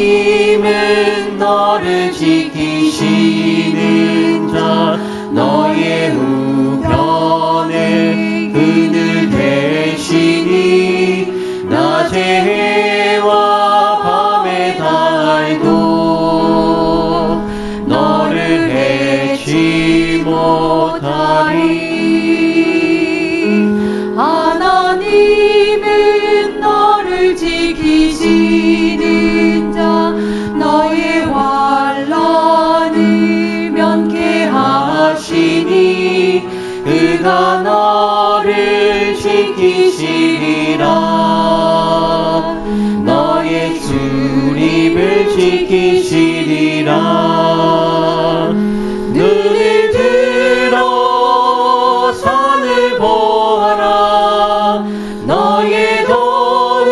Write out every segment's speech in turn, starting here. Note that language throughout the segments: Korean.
하나님은 너를 지키시는 자, 너의 우편에 그늘 되시니 낮의 해와 밤의 달도 너를 해치 못하리. 하나님은 너를 지키시는 자, 너의 환난을 면케하시니 그가 너를 지키시리라. 너의 수립을 지키시리라. 눈을 들어 산을 보아라. 너의 도움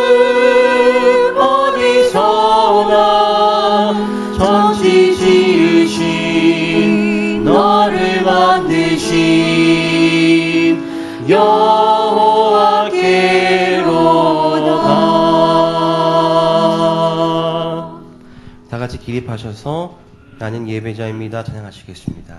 어디서나. 천지 지으신 너를 만드신 여호와께로다. 다 같이 기립하셔서 나는 예배자입니다 찬양하시겠습니다.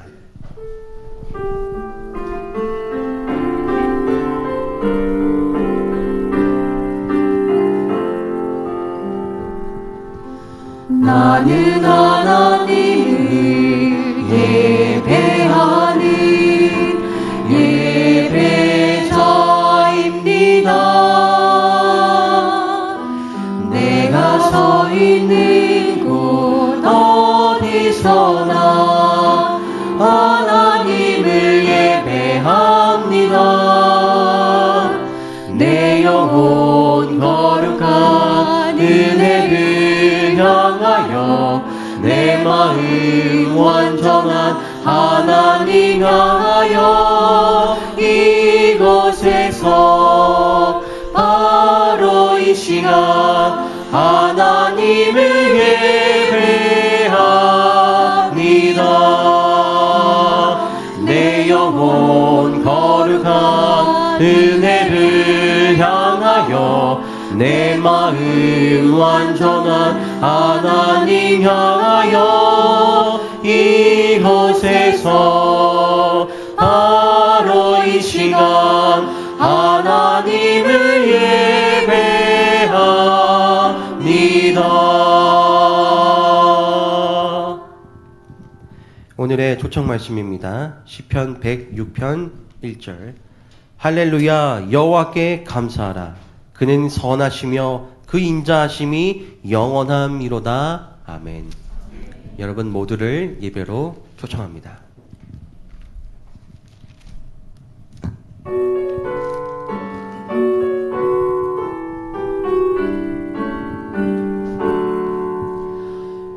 나는 하나님을 예배하는 예배자입니다. 내가 서 있는 곳 어디서나 하나님을 예배합니다. 내 영혼 거룩한 은혜를 향하여 내 마음 완전한 하나님 향하여 이곳에서 바로 이 시간 하나님을 예배합니다. 내 영혼 거룩한 은혜를 향하여 내 마음 완전한 하나님 향하여 이곳에서 바로 이 시간 하나님을 예배합니다. 오늘의 초청 말씀입니다. 시편 106편 1절. 할렐루야, 여호와께 감사하라. 그는 선하시며 그 인자하심이 영원함이로다. 아멘. 여러분 모두를 예배로 초청합니다.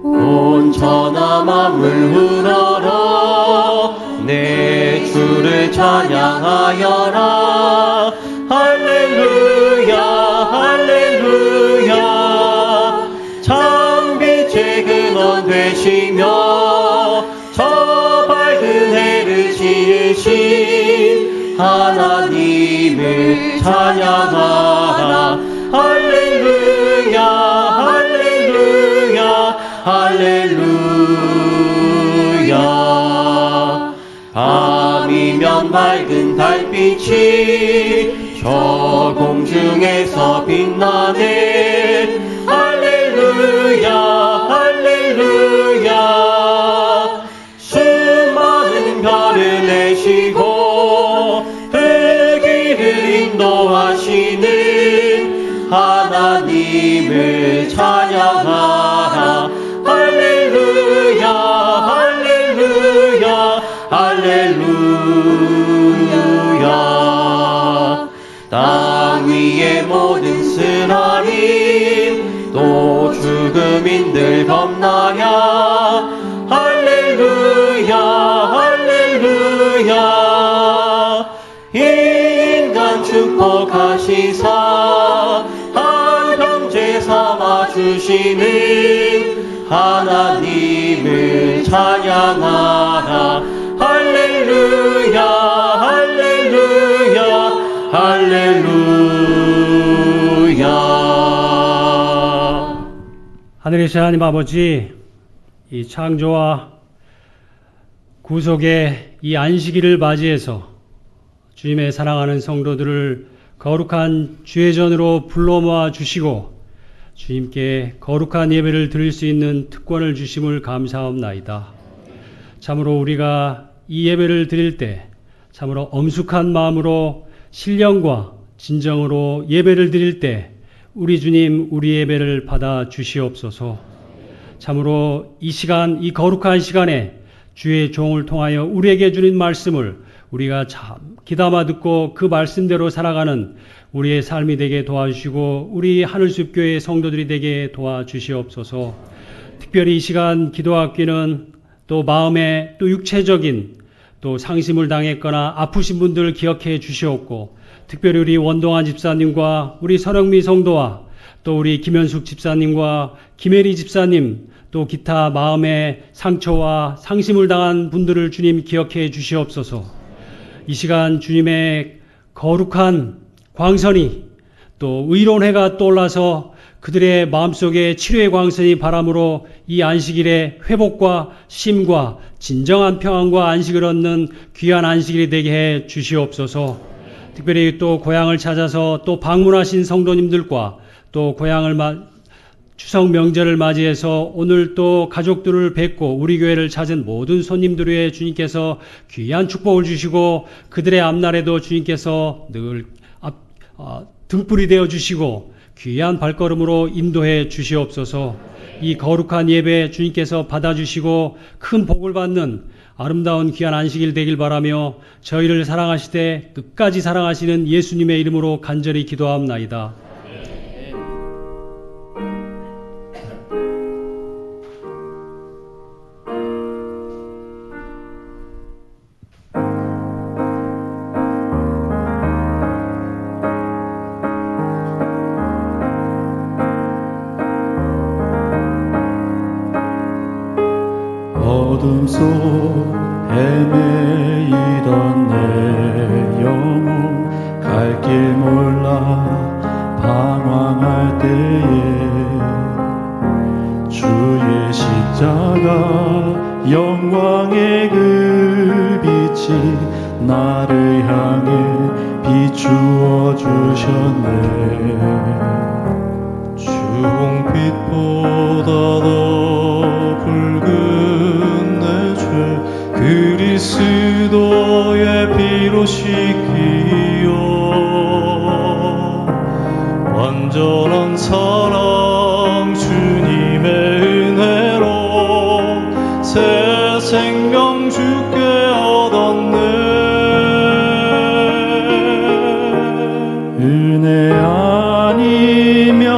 온 천하 만물 우러러 내 주를 찬양하여라. 할렐루야 할렐루야. 창빛의 근원 되시며 저 밝은 해를 지으신 하나님을 찬양하라. 할렐루야 할렐루야 할렐루야. 밤이면 밝은 달빛이 저 공중에서 빛나네. 할렐루야 할렐루야. 수많은 별을 내시고 그 길을 인도하시는 하나님을 찬양하라. 할렐루야 할렐루야 할렐루야. 땅 위의 모든 쓰라림 또 죽음인들 겁나야. 할렐루야 할렐루야. 인간 축복하시사 한 형제 삼아 주시는 하나님을 찬양하라. 할렐루야 할렐루야 할렐루야. 하늘이신 하나님 아버지, 이 창조와 구속의 이 안식일을 맞이해서 주님의 사랑하는 성도들을 거룩한 주의 전으로 불러 모아 주시고 주님께 거룩한 예배를 드릴 수 있는 특권을 주심을 감사합나이다. 참으로 우리가 이 예배를 드릴 때 참으로 엄숙한 마음으로 신령과 진정으로 예배를 드릴 때 우리 주님 우리 예배를 받아 주시옵소서. 참으로 이 시간, 이 거룩한 시간에 주의 종을 통하여 우리에게 주는 말씀을 우리가 참 귀담아 듣고 그 말씀대로 살아가는 우리의 삶이 되게 도와주시고 우리 하늘숲교회 성도들이 되게 도와주시옵소서. 특별히 이 시간 기도학기는 또 마음에 또 육체적인 또 상심을 당했거나 아프신 분들을 기억해 주시옵고 특별히 우리 원동환 집사님과 우리 선영미 성도와 또 우리 김현숙 집사님과 김혜리 집사님 또 기타 마음의 상처와 상심을 당한 분들을 주님 기억해 주시옵소서. 이 시간 주님의 거룩한 광선이 또 의로운 해가 떠올라서 그들의 마음속에 치료의 광선이 바람으로 이 안식일의 회복과 쉼과 진정한 평안과 안식을 얻는 귀한 안식일이 되게 해 주시옵소서. 특별히 또 고향을 찾아서 또 방문하신 성도님들과 또 고향을 추석 명절을 맞이해서 오늘 또 가족들을 뵙고 우리 교회를 찾은 모든 손님들 위해 주님께서 귀한 축복을 주시고 그들의 앞날에도 주님께서 늘 등불이 되어 주시고 귀한 발걸음으로 인도해 주시옵소서. 이 거룩한 예배 주님께서 받아주시고 큰 복을 받는 아름다운 귀한 안식일 되길 바라며 저희를 사랑하시되 끝까지 사랑하시는 예수님의 이름으로 간절히 기도합나이다. 어둠 속 헤매이던 내 영혼 갈 길 몰라 방황할 때에 주의 십자가 영광의 그 빛이 나를 향해 비추어 주셨네. 주홍빛보다 더 붉은 내 죄 그리스도의 피로 씻기어 완전한 사랑 주님의 은혜로 새 생명 주께 얻었네. 은혜 아니면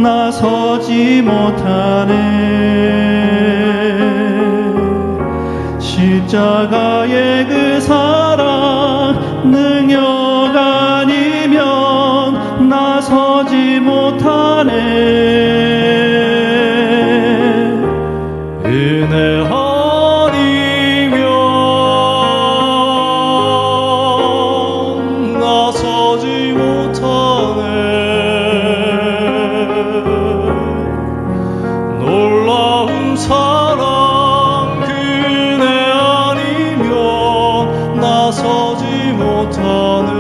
나서지 못하네. 십자가의 그 사랑 능력 아니면 나서지 못하네. 은혜 아니면 나서지 못하네. 놀라운 사랑 그네 아니면 나서지 못하네.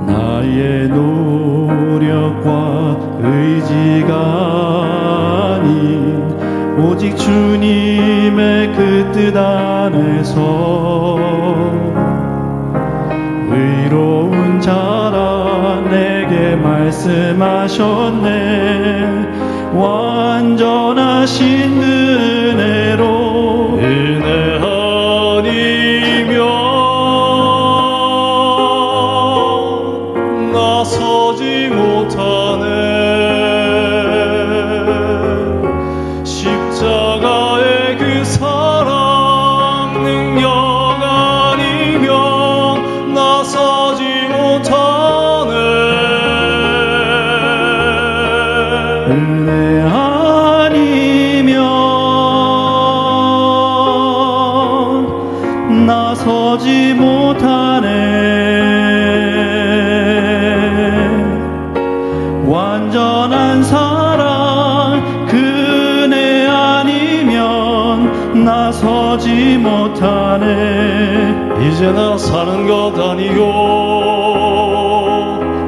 나의 노력과 의지가 아닌 오직 주님의 그 뜻 안에서 의로운 자라 내게 말씀하셨네. 완전하신 은혜로 은혜 아니면 나서지 못하네. 십자가의 그 사랑 능력 아니면 나서지 못하네. 은혜 아니면 나서지 못하네. 나서지 못하네. 이제 나 사는 것 아니요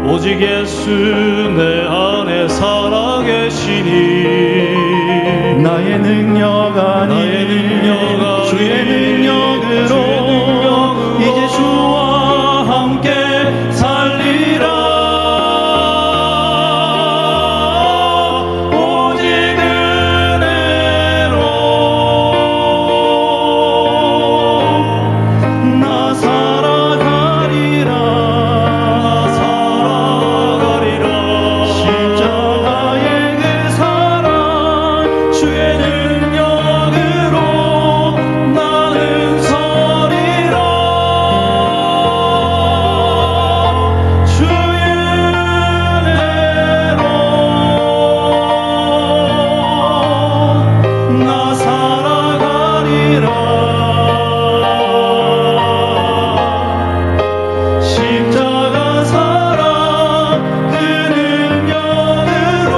오직 예수 내 안에 살아계시니 나의 능력 아니 주의 능력으로 이제 주와 함께 살리라. 오직 은혜로 나 살아가리라. 십자가의 그 사랑 주의 능력으로 나는 서리라. 주의 은혜로 나 살아가리라. 십자가 사랑 그 능력으로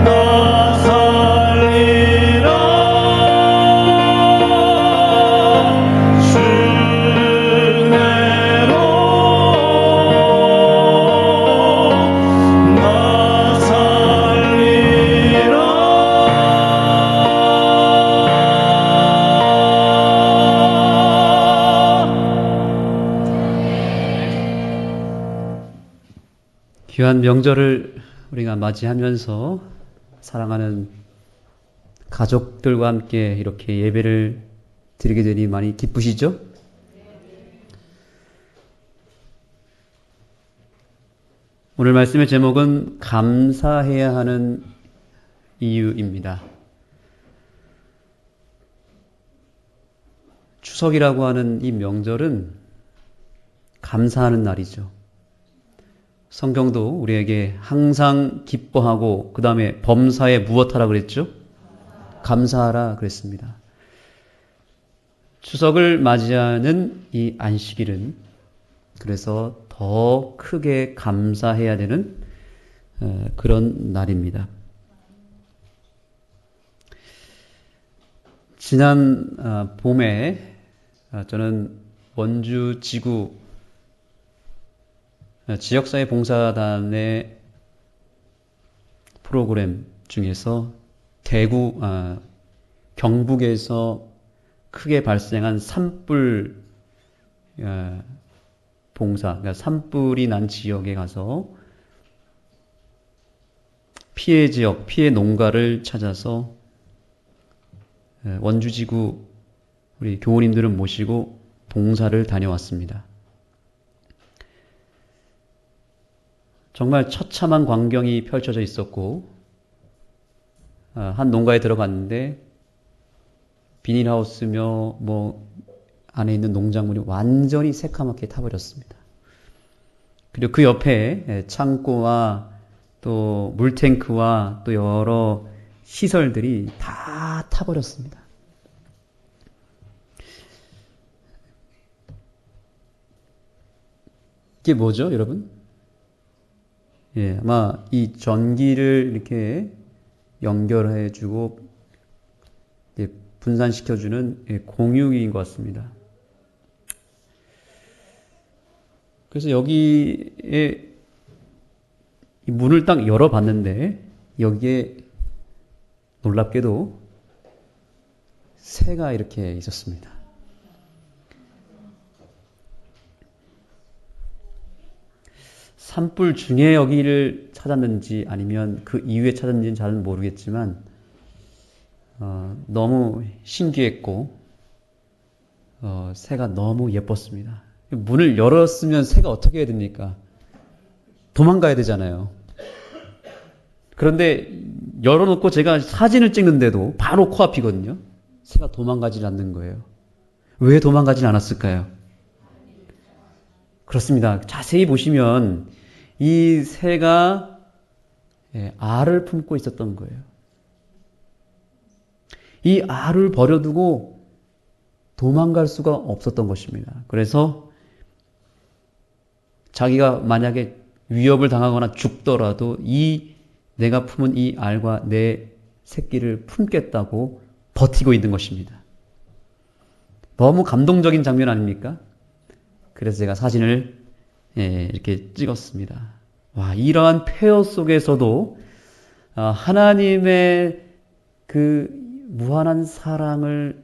나 살리라. 주 은혜로 나 살리라. 귀한 명절을 우리가 맞이하면서 사랑하는 가족들과 함께 이렇게 예배를 드리게 되니 많이 기쁘시죠? 오늘 말씀의 제목은 감사해야 하는 이유입니다. 추석이라고 하는 이 명절은 감사하는 날이죠. 성경도 우리에게 항상 기뻐하고 그 다음에 범사에 무엇하라 그랬죠? 감사하라 그랬습니다. 추석을 맞이하는 이 안식일은 그래서 더 크게 감사해야 되는 그런 날입니다. 지난 봄에 저는 원주 지구 지역사회 봉사단의 프로그램 중에서 대구, 경북에서 크게 발생한 산불 봉사, 그러니까 산불이 난 지역에 가서 피해 지역, 피해 농가를 찾아서 원주지구 우리 교우님들을 모시고 봉사를 다녀왔습니다. 정말 처참한 광경이 펼쳐져 있었고 한 농가에 들어갔는데 비닐하우스며 뭐 안에 있는 농작물이 완전히 새카맣게 타버렸습니다. 그리고 그 옆에 창고와 또 물탱크와 또 여러 시설들이 다 타버렸습니다. 이게 뭐죠, 여러분? 예, 아마 이 전기를 이렇게 연결해주고 분산시켜주는 공유기인 것 같습니다. 그래서 여기에 문을 딱 열어봤는데 여기에 놀랍게도 새가 이렇게 있었습니다. 산불 중에 여기를 찾았는지 아니면 그 이후에 찾았는지는 잘 모르겠지만 너무 신기했고 새가 너무 예뻤습니다. 문을 열었으면 새가 어떻게 해야 됩니까? 도망가야 되잖아요. 그런데 열어놓고 제가 사진을 찍는데도 바로 코앞이거든요. 새가 도망가지 않는 거예요. 왜 도망가지 않았을까요? 그렇습니다. 자세히 보시면 이 새가 알을 품고 있었던 거예요. 이 알을 버려두고 도망갈 수가 없었던 것입니다. 그래서 자기가 만약에 위협을 당하거나 죽더라도 내가 품은 이 알과 내 새끼를 품겠다고 버티고 있는 것입니다. 너무 감동적인 장면 아닙니까? 그래서 제가 사진을 이렇게 찍었습니다. 와, 이러한 폐허 속에서도 하나님의 그 무한한 사랑을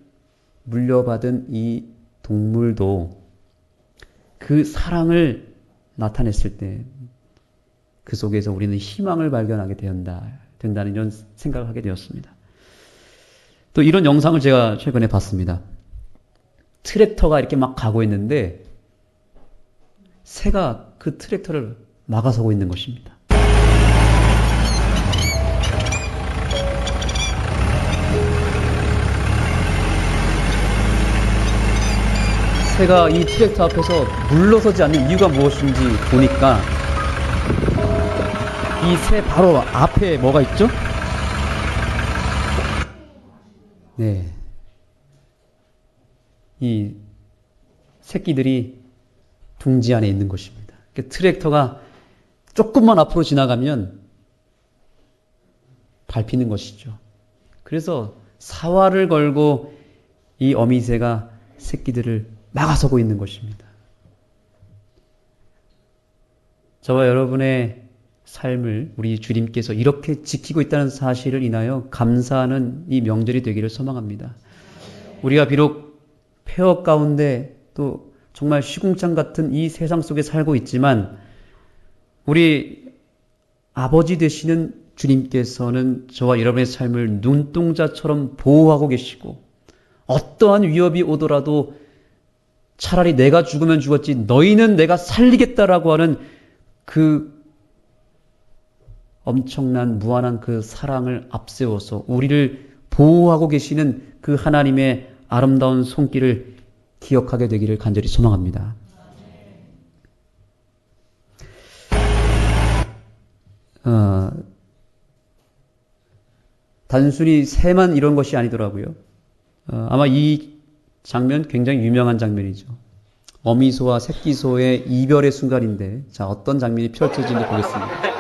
물려받은 이 동물도 그 사랑을 나타냈을 때 그 속에서 우리는 희망을 발견하게 된다는 이런 생각을 하게 되었습니다. 또 이런 영상을 제가 최근에 봤습니다. 트랙터가 이렇게 막 가고 있는데 새가 그 트랙터를 막아서고 있는 것입니다. 새가 이 트랙터 앞에서 물러서지 않는 이유가 무엇인지 보니까 이 새 바로 앞에 뭐가 있죠? 네. 이 새끼들이 둥지 안에 있는 것입니다. 트랙터가 조금만 앞으로 지나가면 밟히는 것이죠. 그래서 사활을 걸고 이 어미새가 새끼들을 막아서고 있는 것입니다. 저와 여러분의 삶을 우리 주님께서 이렇게 지키고 있다는 사실을 인하여 감사하는 이 명절이 되기를 소망합니다. 우리가 비록 폐허 가운데 또 정말 시궁창 같은 이 세상 속에 살고 있지만 우리 아버지 되시는 주님께서는 저와 여러분의 삶을 눈동자처럼 보호하고 계시고 어떠한 위협이 오더라도 차라리 내가 죽으면 죽었지 너희는 내가 살리겠다라고 하는 그 엄청난 무한한 그 사랑을 앞세워서 우리를 보호하고 계시는 그 하나님의 아름다운 손길을 기억하게 되기를 간절히 소망합니다. 단순히 새만 이런 것이 아니더라고요. 아마 이 장면 굉장히 유명한 장면이죠. 어미소와 새끼소의 이별의 순간인데, 자, 어떤 장면이 펼쳐지는지 보겠습니다.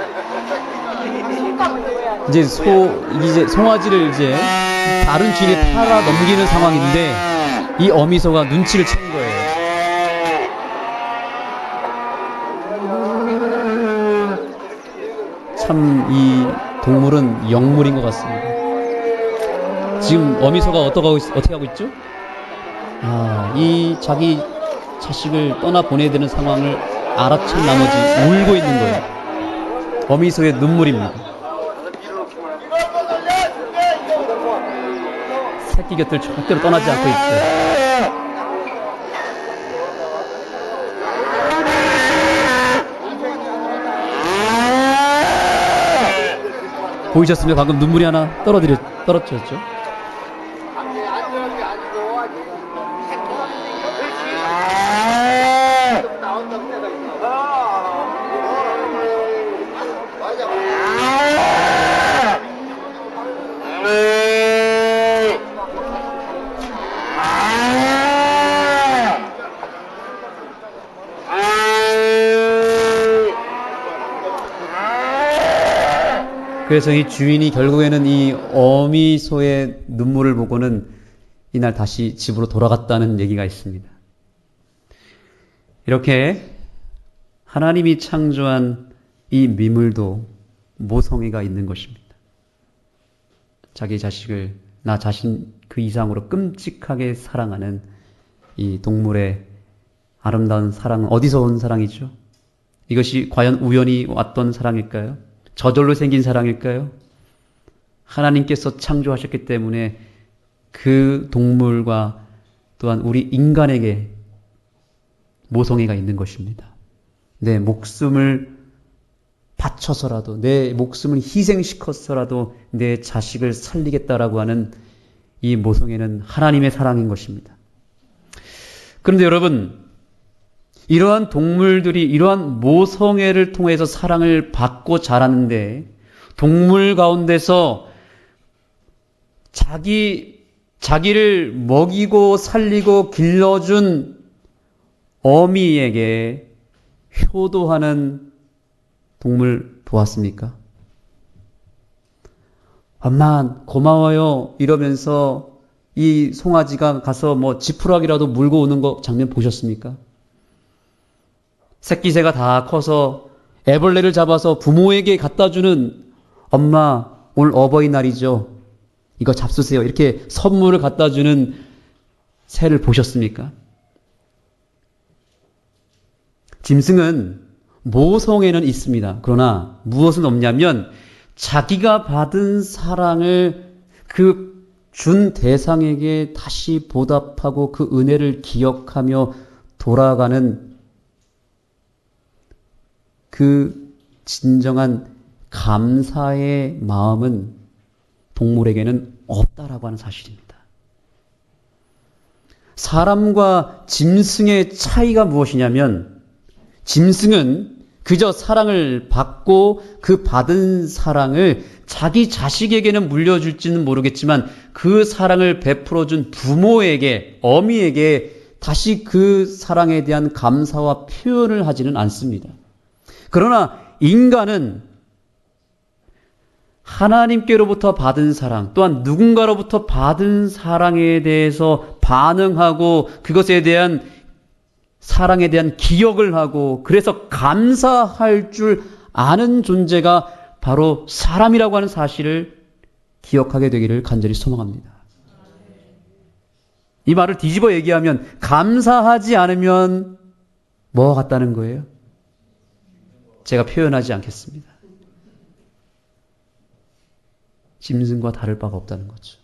이제 송아지를 이제 다른 주인에 팔아 넘기는 상황인데, 이 어미소가 눈치를 채는 거예요. 참, 이 동물은 영물인 것 같습니다. 지금 어미소가 어떻게 하고 있죠? 이 자기 자식을 떠나 보내야 되는 상황을 알아챈 나머지 울고 있는 거예요. 어미소의 눈물입니다. 새끼 곁을 절대로 떠나지 않고 있죠. 보이셨습니까? 방금 눈물이 하나 떨어졌죠? 그래서 이 주인이 결국에는 이 어미소의 눈물을 보고는 이날 다시 집으로 돌아갔다는 얘기가 있습니다. 이렇게 하나님이 창조한 이 미물도 모성애가 있는 것입니다. 자기 자식을 나 자신 그 이상으로 끔찍하게 사랑하는 이 동물의 아름다운 사랑은 어디서 온 사랑이죠? 이것이 과연 우연히 왔던 사랑일까요? 저절로 생긴 사랑일까요? 하나님께서 창조하셨기 때문에 그 동물과 또한 우리 인간에게 모성애가 있는 것입니다. 내 목숨을 바쳐서라도, 내 목숨을 희생시켜서라도 내 자식을 살리겠다라고 하는 이 모성애는 하나님의 사랑인 것입니다. 그런데 여러분, 이러한 동물들이 이러한 모성애를 통해서 사랑을 받고 자라는데 동물 가운데서 자기를 먹이고 살리고 길러준 어미에게 효도하는 동물 보았습니까? 엄마 고마워요 이러면서 이 송아지가 가서 뭐 지푸라기라도 물고 오는 거 장면 보셨습니까? 새끼새가 다 커서 애벌레를 잡아서 부모에게 갖다 주는 엄마 오늘 어버이날이죠. 이거 잡수세요. 이렇게 선물을 갖다 주는 새를 보셨습니까? 짐승은 모성애는 있습니다. 그러나 무엇은 없냐면 자기가 받은 사랑을 그 준 대상에게 다시 보답하고 그 은혜를 기억하며 돌아가는 그 진정한 감사의 마음은 동물에게는 없다라고 하는 사실입니다. 사람과 짐승의 차이가 무엇이냐면 짐승은 그저 사랑을 받고 그 받은 사랑을 자기 자식에게는 물려줄지는 모르겠지만 그 사랑을 베풀어준 부모에게, 어미에게 다시 그 사랑에 대한 감사와 표현을 하지는 않습니다. 그러나 인간은 하나님께로부터 받은 사랑, 또한 누군가로부터 받은 사랑에 대해서 반응하고 그것에 대한 사랑에 대한 기억을 하고 그래서 감사할 줄 아는 존재가 바로 사람이라고 하는 사실을 기억하게 되기를 간절히 소망합니다. 이 말을 뒤집어 얘기하면 감사하지 않으면 뭐 같다는 거예요? 제가 표현하지 않겠습니다. 짐승과 다를 바가 없다는 거죠.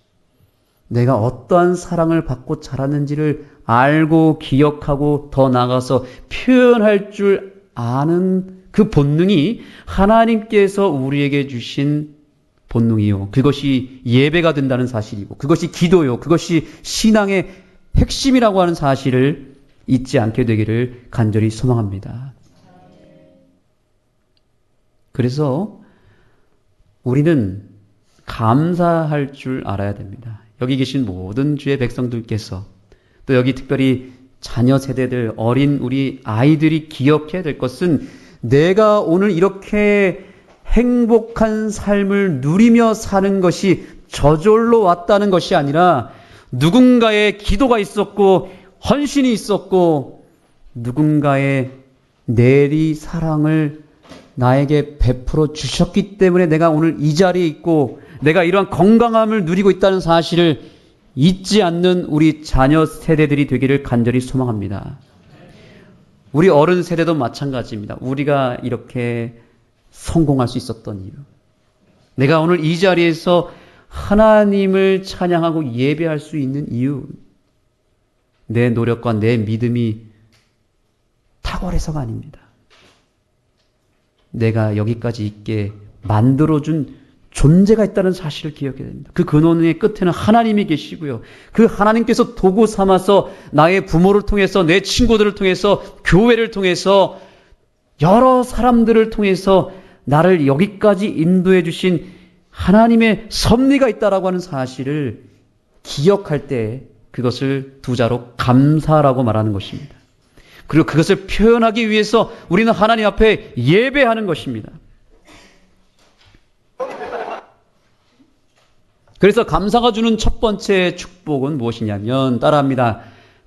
내가 어떠한 사랑을 받고 자랐는지를 알고 기억하고 더 나아가서 표현할 줄 아는 그 본능이 하나님께서 우리에게 주신 본능이요. 그것이 예배가 된다는 사실이고 그것이 기도요. 그것이 신앙의 핵심이라고 하는 사실을 잊지 않게 되기를 간절히 소망합니다. 그래서 우리는 감사할 줄 알아야 됩니다. 여기 계신 모든 주의 백성들께서 또 여기 특별히 자녀 세대들, 어린 우리 아이들이 기억해야 될 것은 내가 오늘 이렇게 행복한 삶을 누리며 사는 것이 저절로 왔다는 것이 아니라 누군가의 기도가 있었고 헌신이 있었고 누군가의 내리 사랑을 나에게 베풀어 주셨기 때문에 내가 오늘 이 자리에 있고 내가 이러한 건강함을 누리고 있다는 사실을 잊지 않는 우리 자녀 세대들이 되기를 간절히 소망합니다. 우리 어른 세대도 마찬가지입니다. 우리가 이렇게 성공할 수 있었던 이유. 내가 오늘 이 자리에서 하나님을 찬양하고 예배할 수 있는 이유. 내 노력과 내 믿음이 탁월해서가 아닙니다. 내가 여기까지 있게 만들어준 존재가 있다는 사실을 기억해야 됩니다. 그 근원의 끝에는 하나님이 계시고요. 그 하나님께서 도구 삼아서 나의 부모를 통해서 내 친구들을 통해서 교회를 통해서 여러 사람들을 통해서 나를 여기까지 인도해 주신 하나님의 섭리가 있다라고 하는 사실을 기억할 때 그것을 두 자로 감사라고 말하는 것입니다. 그리고 그것을 표현하기 위해서 우리는 하나님 앞에 예배하는 것입니다. 그래서 감사가 주는 첫 번째 축복은 무엇이냐면 따라합니다.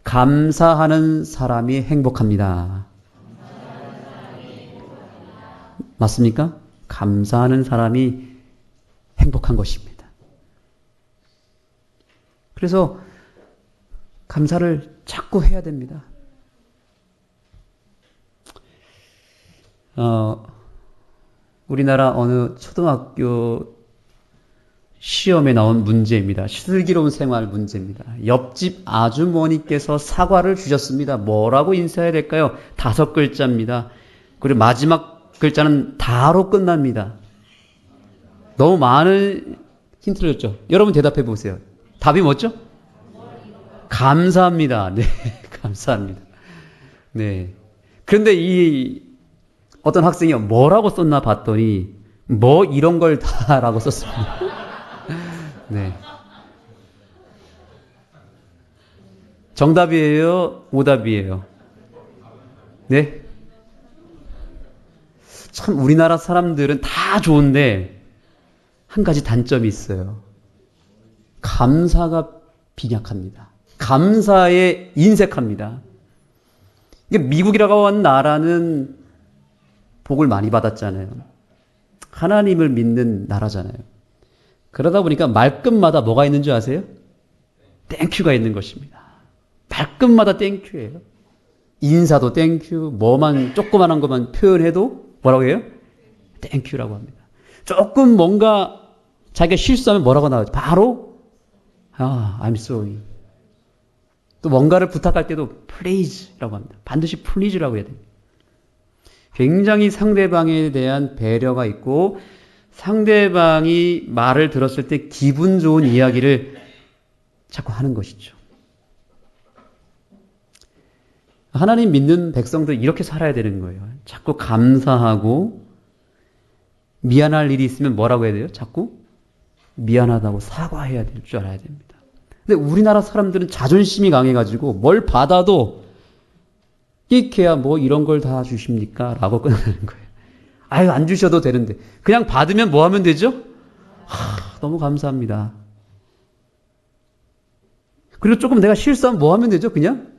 감사하는 사람이 행복합니다. 맞습니까? 감사하는 사람이 행복한 것입니다. 그래서 감사를 자꾸 해야 됩니다. 우리나라 어느 초등학교 시험에 나온 문제입니다. 슬기로운 생활 문제입니다. 옆집 아주머니께서 사과를 주셨습니다. 뭐라고 인사해야 될까요? 5글자입니다. 그리고 마지막 글자는 다로 끝납니다. 너무 많은 힌트를 줬죠. 여러분 대답해 보세요. 답이 뭐죠? 감사합니다. 네, 감사합니다. 네. 그런데 이 어떤 학생이 뭐라고 썼나 봤더니 뭐 이런 걸 다라고 썼습니다. 네. 정답이에요? 오답이에요? 네? 참 우리나라 사람들은 다 좋은데 한 가지 단점이 있어요. 감사가 빈약합니다. 감사에 인색합니다. 이게 미국이라고 하는 나라는 복을 많이 받았잖아요. 하나님을 믿는 나라잖아요. 그러다 보니까 말끝마다 뭐가 있는 줄 아세요? 땡큐가 있는 것입니다. 말끝마다 땡큐예요. 인사도 땡큐, 뭐만 조그만한 것만 표현해도 뭐라고 해요? 땡큐라고 합니다. 조금 뭔가 자기가 실수하면 뭐라고 나오죠? 바로 I'm sorry. 또 뭔가를 부탁할 때도 please라고 합니다. 반드시 please라고 해야 됩니다. 굉장히 상대방에 대한 배려가 있고 상대방이 말을 들었을 때 기분 좋은 이야기를 자꾸 하는 것이죠. 하나님 믿는 백성들 이렇게 살아야 되는 거예요. 자꾸 감사하고 미안할 일이 있으면 뭐라고 해야 돼요? 자꾸 미안하다고 사과해야 될 줄 알아야 됩니다. 근데 우리나라 사람들은 자존심이 강해가지고 뭘 받아도 이케야 뭐 이런 걸 다 주십니까? 라고 끝나는 거예요. 아유 안 주셔도 되는데 그냥 받으면 뭐 하면 되죠? 너무 감사합니다. 그리고 조금 내가 실수하면 뭐 하면 되죠? 그냥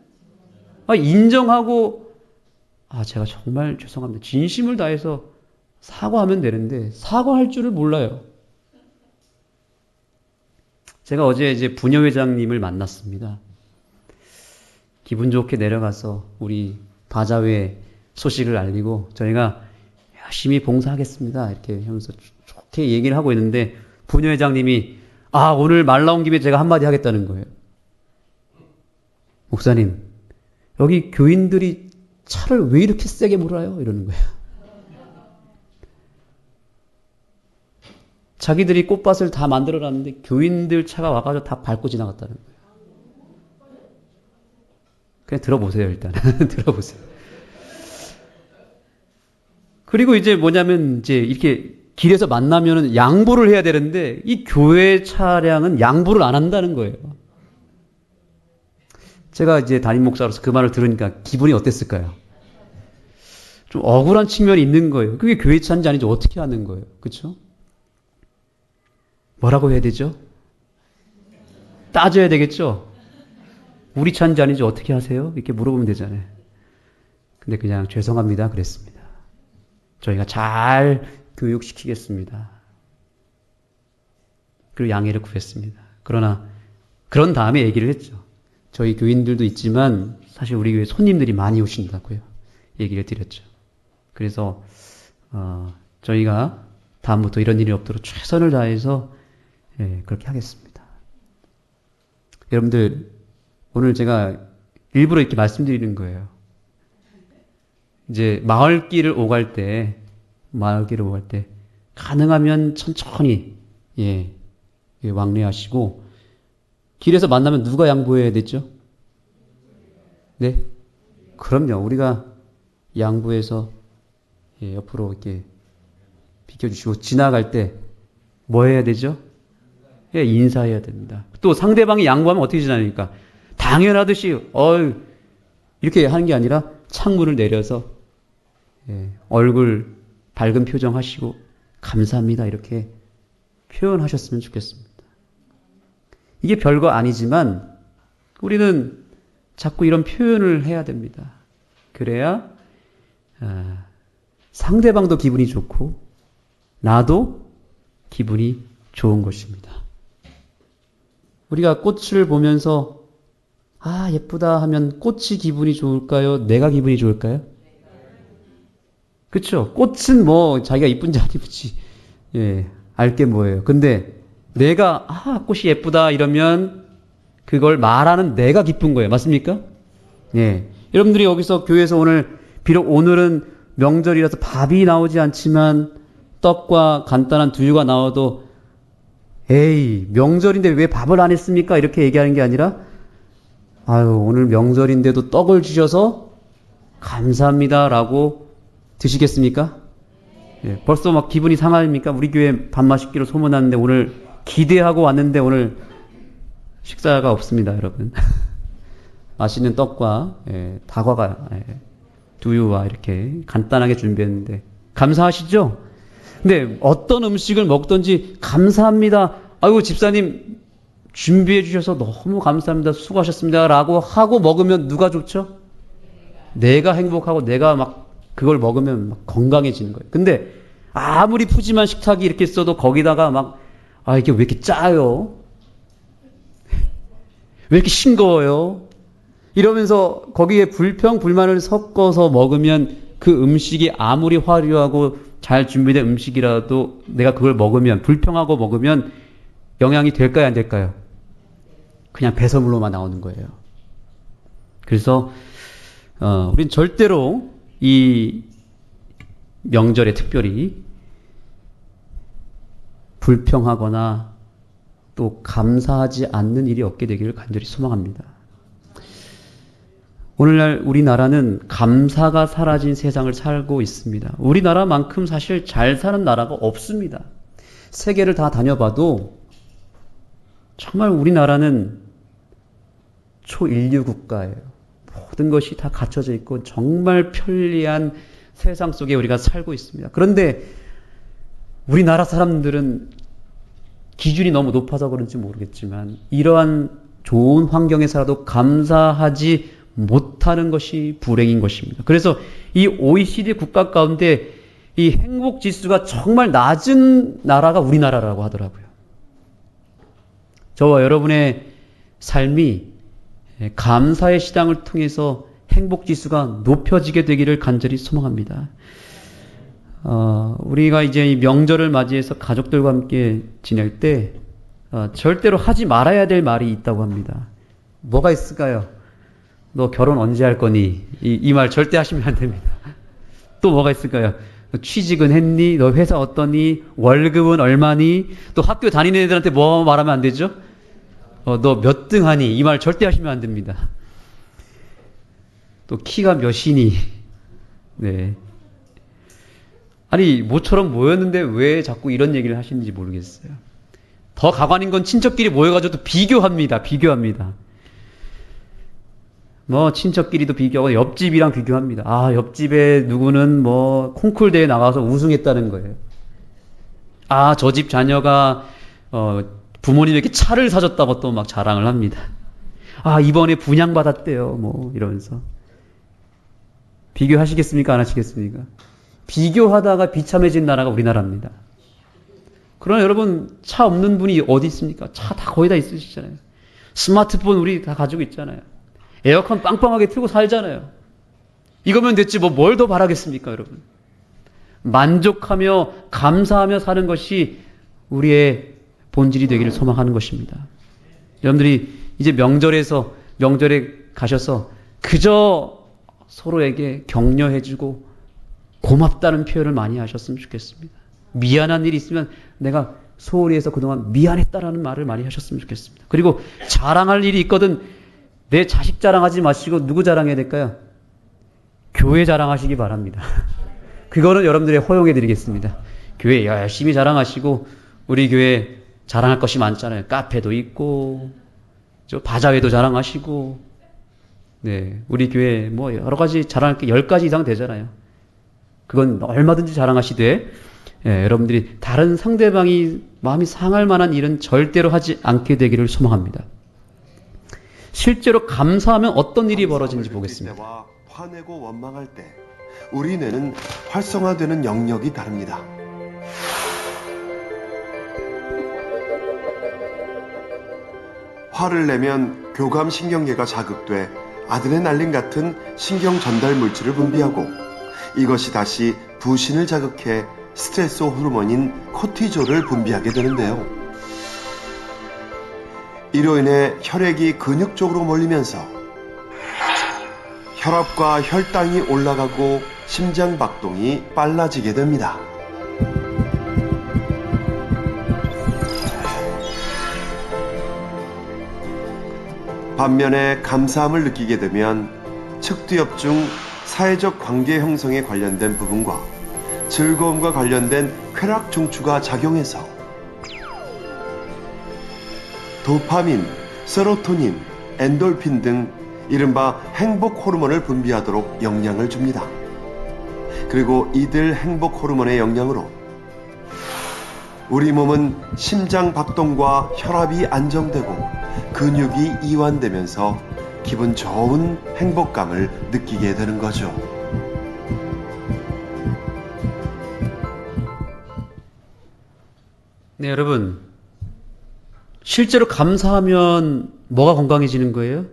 인정하고 제가 정말 죄송합니다. 진심을 다해서 사과하면 되는데 사과할 줄을 몰라요. 제가 어제 이제 부녀회장님을 만났습니다. 기분 좋게 내려가서 우리 바자회 소식을 알리고 저희가 열심히 봉사하겠습니다. 이렇게 하면서 좋게 얘기를 하고 있는데 부녀회장님이 오늘 말 나온 김에 제가 한마디 하겠다는 거예요. 목사님, 여기 교인들이 차를 왜 이렇게 세게 몰아요? 이러는 거예요. 자기들이 꽃밭을 다 만들어놨는데 교인들 차가 와가지고 다 밟고 지나갔다는 거예요. 그냥 들어보세요, 일단. 들어보세요. 그리고 이제 뭐냐면, 이제 이렇게 길에서 만나면은 양보를 해야 되는데, 이 교회 차량은 양보를 안 한다는 거예요. 제가 이제 담임 목사로서 그 말을 들으니까 기분이 어땠을까요? 좀 억울한 측면이 있는 거예요. 그게 교회 차인지 아닌지 어떻게 하는 거예요. 그렇죠? 뭐라고 해야 되죠? 따져야 되겠죠? 우리 차인지 아닌지 어떻게 하세요? 이렇게 물어보면 되잖아요. 근데 그냥 죄송합니다 그랬습니다. 저희가 잘 교육시키겠습니다. 그리고 양해를 구했습니다. 그러나 그런 다음에 얘기를 했죠. 저희 교인들도 있지만 사실 우리 교회 손님들이 많이 오신다고요. 얘기를 드렸죠. 그래서 저희가 다음부터 이런 일이 없도록 최선을 다해서 그렇게 하겠습니다. 여러분들 오늘 제가 일부러 이렇게 말씀드리는 거예요. 이제 마을길을 오갈 때 가능하면 천천히 왕래하시고 길에서 만나면 누가 양보해야 되죠? 네? 그럼요. 우리가 양보해서 옆으로 이렇게 비켜주시고 지나갈 때 뭐 해야 되죠? 인사해야 됩니다. 또 상대방이 양보하면 어떻게 지나니까 당연하듯이 이렇게 하는 게 아니라 창문을 내려서 얼굴 밝은 표정 하시고 감사합니다 이렇게 표현하셨으면 좋겠습니다. 이게 별거 아니지만 우리는 자꾸 이런 표현을 해야 됩니다. 그래야 상대방도 기분이 좋고 나도 기분이 좋은 것입니다. 우리가 꽃을 보면서 예쁘다 하면 꽃이 기분이 좋을까요? 내가 기분이 좋을까요? 그렇죠? 꽃은 뭐 자기가 이쁜지 안 이쁜지 알게 뭐예요. 근데 내가 꽃이 예쁘다 이러면 그걸 말하는 내가 기쁜 거예요. 맞습니까? 여러분들이 여기서 교회에서 비록 오늘은 명절이라서 밥이 나오지 않지만 떡과 간단한 두유가 나와도 명절인데 왜 밥을 안 했습니까? 이렇게 얘기하는 게 아니라 오늘 명절인데도 떡을 주셔서 감사합니다라고 드시겠습니까? 벌써 막 기분이 상합니까? 우리 교회 밥 맛있기로 소문났는데 오늘 기대하고 왔는데 오늘 식사가 없습니다, 여러분. 맛있는 떡과 다과가 두유와 이렇게 간단하게 준비했는데 감사하시죠? 근데 어떤 음식을 먹든지 감사합니다. 아이고 집사님 준비해 주셔서 너무 감사합니다. 수고하셨습니다. 라고 하고 먹으면 누가 좋죠? 내가 행복하고 내가 막 그걸 먹으면 막 건강해지는 거예요. 근데 아무리 푸짐한 식탁이 이렇게 있어도 거기다가 막 이게 왜 이렇게 짜요? 왜 이렇게 싱거워요? 이러면서 거기에 불평, 불만을 섞어서 먹으면 그 음식이 아무리 화려하고 잘 준비된 음식이라도 내가 그걸 먹으면, 불평하고 먹으면 영향이 될까요, 안 될까요? 그냥 배설물로만 나오는 거예요. 그래서 우린 절대로 이 명절에 특별히 불평하거나 또 감사하지 않는 일이 없게 되기를 간절히 소망합니다. 오늘날 우리나라는 감사가 사라진 세상을 살고 있습니다. 우리나라만큼 사실 잘 사는 나라가 없습니다. 세계를 다 다녀봐도 정말 우리나라는 초인류 국가예요. 모든 것이 다 갖춰져 있고 정말 편리한 세상 속에 우리가 살고 있습니다. 그런데 우리나라 사람들은 기준이 너무 높아서 그런지 모르겠지만 이러한 좋은 환경에 살아도 감사하지 못하는 것이 불행인 것입니다. 그래서 이 OECD 국가 가운데 이 행복 지수가 정말 낮은 나라가 우리나라라고 하더라고요. 저와 여러분의 삶이 감사의 시장을 통해서 행복 지수가 높여지게 되기를 간절히 소망합니다. 우리가 이제 이 명절을 맞이해서 가족들과 함께 지낼 때 절대로 하지 말아야 될 말이 있다고 합니다. 뭐가 있을까요? 너 결혼 언제 할 거니? 이 말 절대 하시면 안 됩니다. 또 뭐가 있을까요? 취직은 했니? 너 회사 어떠니? 월급은 얼마니? 또 학교 다니는 애들한테 뭐 말하면 안 되죠? 너 몇 등 하니? 이 말 절대 하시면 안 됩니다. 또 키가 몇이니? 네. 아니 모처럼 모였는데 왜 자꾸 이런 얘기를 하시는지 모르겠어요. 더 가관인 건 친척끼리 모여가지고 또 비교합니다. 뭐 친척끼리도 비교하고 옆집이랑 비교합니다. 옆집에 누구는 뭐 콩쿨 대회 나가서 우승했다는 거예요. 저 집 자녀가 부모님에게 차를 사줬다고 또 막 자랑을 합니다. 이번에 분양받았대요. 뭐 이러면서. 비교하시겠습니까? 안 하시겠습니까? 비교하다가 비참해진 나라가 우리나라입니다. 그러나 여러분 차 없는 분이 어디 있습니까? 차 다 거의 다 있으시잖아요. 스마트폰 우리 다 가지고 있잖아요. 에어컨 빵빵하게 틀고 살잖아요. 이거면 됐지 뭘 더 바라겠습니까, 여러분? 만족하며 감사하며 사는 것이 우리의 본질이 되기를 소망하는 것입니다. 여러분들이 이제 명절에 가셔서 그저 서로에게 격려해주고 고맙다는 표현을 많이 하셨으면 좋겠습니다. 미안한 일이 있으면 내가 소홀히 해서 그동안 미안했다라는 말을 많이 하셨으면 좋겠습니다. 그리고 자랑할 일이 있거든 내 자식 자랑하지 마시고 누구 자랑해야 될까요? 교회 자랑하시기 바랍니다. 그거는 여러분들의 허용해 드리겠습니다. 교회 열심히 자랑하시고 우리 교회 자랑할 것이 많잖아요. 카페도 있고 바자회도 자랑하시고 네, 우리 교회 뭐 여러 가지 자랑할 게 10가지 이상 되잖아요. 그건 얼마든지 자랑하시되 여러분들이 다른 상대방이 마음이 상할 만한 일은 절대로 하지 않게 되기를 소망합니다. 실제로 감사하면 어떤 일이 벌어지는지 보겠습니다. 때와 화내고 원망할 때 우리 뇌는 활성화되는 영역이 다릅니다. 화를 내면 교감신경계가 자극돼 아드레날린 같은 신경 전달 물질을 분비하고 이것이 다시 부신을 자극해 스트레스 호르몬인 코티졸을 분비하게 되는데요. 이로 인해 혈액이 근육 쪽으로 몰리면서 혈압과 혈당이 올라가고 심장 박동이 빨라지게 됩니다. 반면에 감사함을 느끼게 되면 측두엽중 사회적 관계 형성에 관련된 부분과 즐거움과 관련된 쾌락 중추가 작용해서 도파민, 세로토닌, 엔돌핀 등 이른바 행복 호르몬을 분비하도록 영향을 줍니다. 그리고 이들 행복 호르몬의 영향으로 우리 몸은 심장 박동과 혈압이 안정되고 근육이 이완되면서 기분 좋은 행복감을 느끼게 되는 거죠. 네, 여러분. 실제로 감사하면 뭐가 건강해지는 거예요?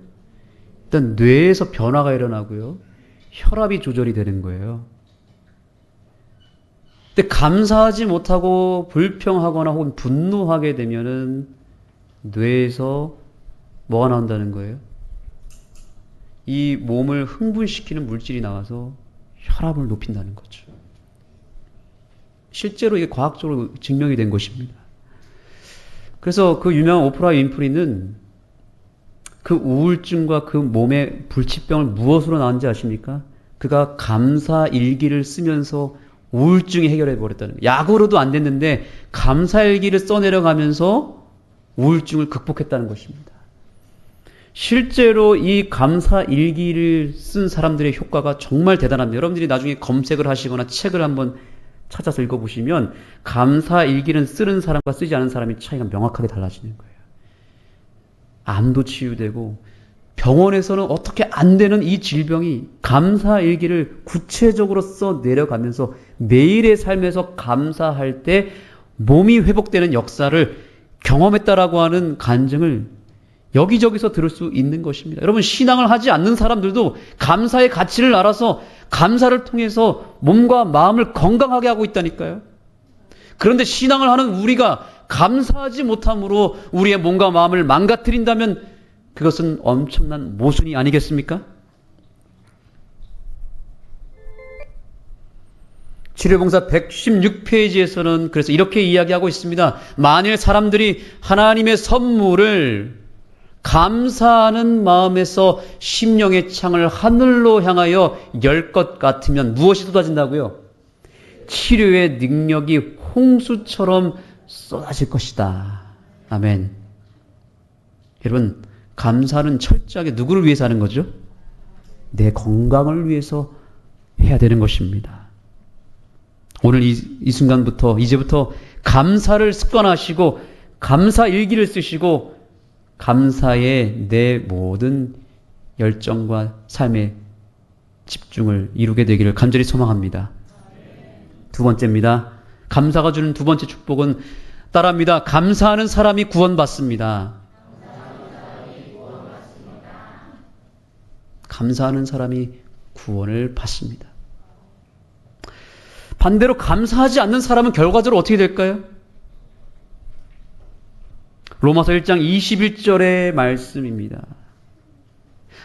일단 뇌에서 변화가 일어나고요. 혈압이 조절이 되는 거예요. 근데 감사하지 못하고 불평하거나 혹은 분노하게 되면은 뇌에서 뭐가 나온다는 거예요? 이 몸을 흥분시키는 물질이 나와서 혈압을 높인다는 거죠. 실제로 이게 과학적으로 증명이 된 것입니다. 그래서 그 유명한 오프라 윈프리는 그 우울증과 그 몸의 불치병을 무엇으로 나은지 아십니까? 그가 감사 일기를 쓰면서 우울증이 해결해 버렸다는 거예요. 약으로도 안 됐는데 감사 일기를 써내려가면서 우울증을 극복했다는 것입니다. 실제로 이 감사 일기를 쓴 사람들의 효과가 정말 대단합니다. 여러분들이 나중에 검색을 하시거나 책을 한번 찾아서 읽어보시면 감사 일기를 쓰는 사람과 쓰지 않은 사람의 차이가 명확하게 달라지는 거예요. 암도 치유되고 병원에서는 어떻게 안 되는 이 질병이 감사 일기를 구체적으로 써 내려가면서 매일의 삶에서 감사할 때 몸이 회복되는 역사를 경험했다라고 하는 간증을 여기저기서 들을 수 있는 것입니다. 여러분, 신앙을 하지 않는 사람들도 감사의 가치를 알아서 감사를 통해서 몸과 마음을 건강하게 하고 있다니까요. 그런데 신앙을 하는 우리가 감사하지 못함으로 우리의 몸과 마음을 망가뜨린다면 그것은 엄청난 모순이 아니겠습니까? 치료봉사 116페이지에서는 그래서 이렇게 이야기하고 있습니다. 만일 사람들이 하나님의 선물을 감사하는 마음에서 심령의 창을 하늘로 향하여 열 것 같으면 무엇이 쏟아진다고요? 치료의 능력이 홍수처럼 쏟아질 것이다. 아멘. 여러분, 감사는 철저하게 누구를 위해서 하는 거죠? 내 건강을 위해서 해야 되는 것입니다. 오늘 이 순간부터, 이제부터 감사를 습관하시고 감사 일기를 쓰시고 감사에 내 모든 열정과 삶의 집중을 이루게 되기를 간절히 소망합니다. 두 번째입니다. 감사가 주는 두 번째 축복은 따라합니다. 감사하는 사람이 구원받습니다. 감사하는 사람이 구원을 받습니다. 반대로 감사하지 않는 사람은 결과적으로 어떻게 될까요? 로마서 1장 21절의 말씀입니다.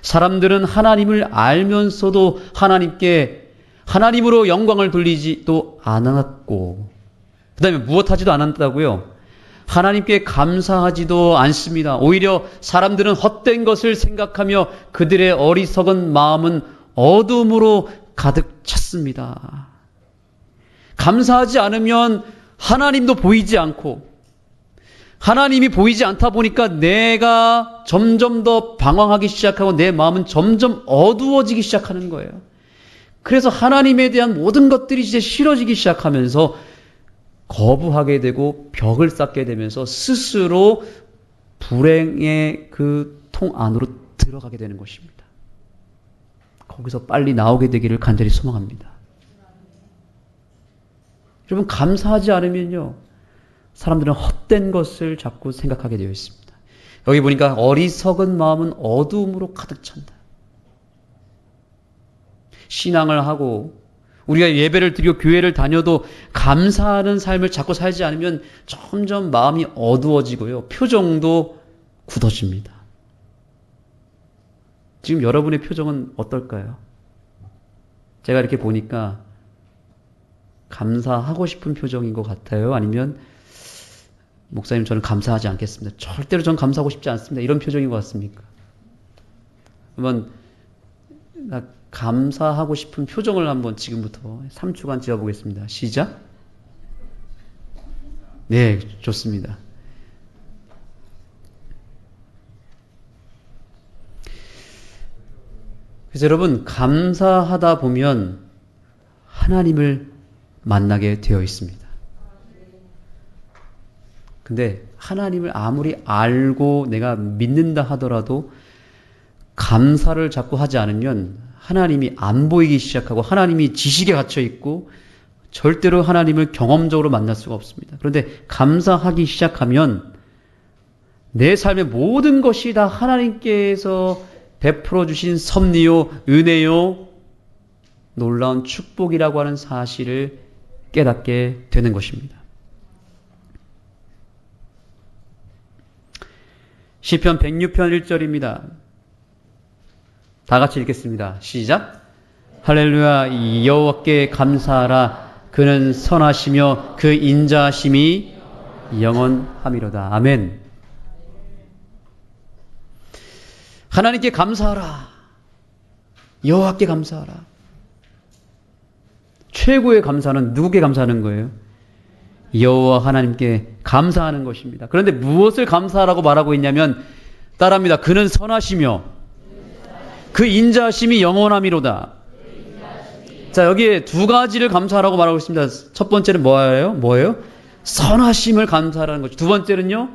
사람들은 하나님을 알면서도 하나님으로 영광을 돌리지도 않았고, 그 다음에 무엇하지도 않았다고요? 하나님께 감사하지도 않습니다. 오히려 사람들은 헛된 것을 생각하며 그들의 어리석은 마음은 어둠으로 가득 찼습니다. 감사하지 않으면 하나님도 보이지 않고, 하나님이 보이지 않다 보니까 내가 점점 더 방황하기 시작하고 내 마음은 점점 어두워지기 시작하는 거예요. 그래서 하나님에 대한 모든 것들이 이제 싫어지기 시작하면서 거부하게 되고 벽을 쌓게 되면서 스스로 불행의 그 통 안으로 들어가게 되는 것입니다. 거기서 빨리 나오게 되기를 간절히 소망합니다. 여러분, 감사하지 않으면요, 사람들은 헛된 것을 자꾸 생각하게 되어 있습니다. 여기 보니까 어리석은 마음은 어두움으로 가득 찬다. 신앙을 하고 우리가 예배를 드리고 교회를 다녀도 감사하는 삶을 자꾸 살지 않으면 점점 마음이 어두워지고요, 표정도 굳어집니다. 지금 여러분의 표정은 어떨까요? 제가 이렇게 보니까 감사하고 싶은 표정인 것 같아요? 아니면 목사님, 저는 감사하지 않겠습니다. 절대로 전 감사하고 싶지 않습니다. 이런 표정인 것 같습니까? 그러면 감사하고 싶은 표정을 한번 지금부터 3초간 지어보겠습니다. 시작. 네, 좋습니다. 그래서 여러분, 감사하다 보면 하나님을 만나게 되어 있습니다. 근데 하나님을 아무리 알고 내가 믿는다 하더라도 감사를 자꾸 하지 않으면 하나님이 안 보이기 시작하고 하나님이 지식에 갇혀 있고 절대로 하나님을 경험적으로 만날 수가 없습니다. 그런데 감사하기 시작하면 내 삶의 모든 것이 다 하나님께서 베풀어 주신 섭리요, 은혜요, 놀라운 축복이라고 하는 사실을 깨닫게 되는 것입니다. 시편 106편 1절입니다. 다 같이 읽겠습니다. 시작. 할렐루야. 여호와께 감사하라. 그는 선하시며 그 인자하심이 영원함이로다. 아멘. 하나님께 감사하라. 여호와께 감사하라. 최고의 감사는 누구께 감사하는 거예요? 여호와 하나님께 감사하는 것입니다. 그런데 무엇을 감사하라고 말하고 있냐면 따라합니다. 그는 선하시며 그 인자하심이 영원함이로다. 자, 여기에 두 가지를 감사하라고 말하고 있습니다. 첫 번째는 뭐예요? 선하심을 감사하라는 거죠. 두 번째는요?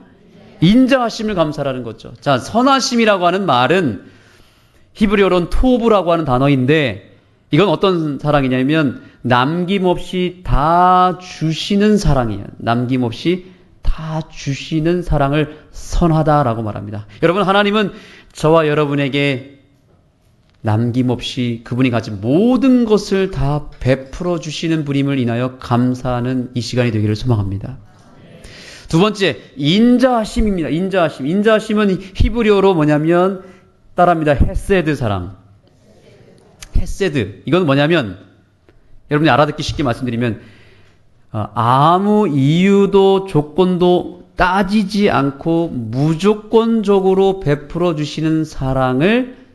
인자하심을 감사하라는 거죠. 자, 선하심이라고 하는 말은 히브리어로는 토브라고 하는 단어인데 이건 어떤 사랑이냐면 남김없이 다 주시는 사랑이에요. 남김없이 다 주시는 사랑을 선하다라고 말합니다. 여러분, 하나님은 저와 여러분에게 남김없이 그분이 가진 모든 것을 다 베풀어 주시는 분임을 인하여 감사하는 이 시간이 되기를 소망합니다. 두 번째, 인자하심입니다. 인자하심. 인자하심은 히브리어로 뭐냐면 따라합니다. 헤세드 사랑. 헤세드. 이건 뭐냐면 여러분이 알아듣기 쉽게 말씀드리면 아무 이유도 조건도 따지지 않고 무조건적으로 베풀어 주시는 사랑을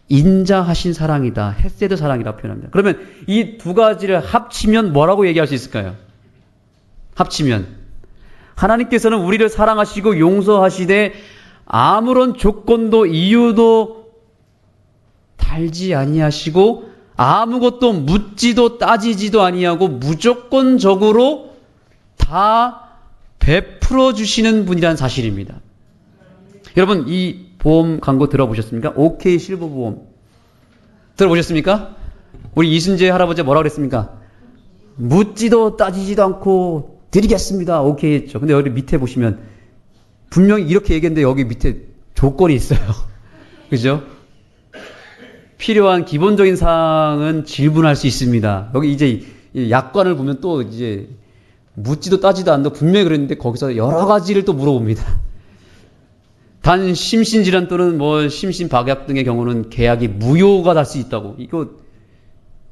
인자하신 사랑이다. 헤세드 사랑이라고 표현합니다. 그러면 이 두 가지를 합치면 뭐라고 얘기할 수 있을까요? 합치면 하나님께서는 우리를 사랑하시고 용서하시되 아무런 조건도 이유도 달지 아니하시고 아무것도 묻지도 따지지도 아니하고 무조건적으로 다 베풀어 주시는 분이라는 사실입니다. 여러분, 이 보험 광고 들어보셨습니까? OK 실버 보험 들어보셨습니까? 우리 이순재 할아버지가 뭐라고 그랬습니까? 묻지도 따지지도 않고 드리겠습니다. OK 했죠. 근데 여기 밑에 보시면 분명히 이렇게 얘기했는데 여기 밑에 조건이 있어요. 그죠? 필요한 기본적인 사항은 질문할 수 있습니다. 여기 이제 약관을 보면 또 이제 묻지도 따지도 않는다 분명히 그랬는데 거기서 여러 가지를 또 물어봅니다. 단 심신질환 또는 심신박약 등의 경우는 계약이 무효가 될 수 있다고. 이거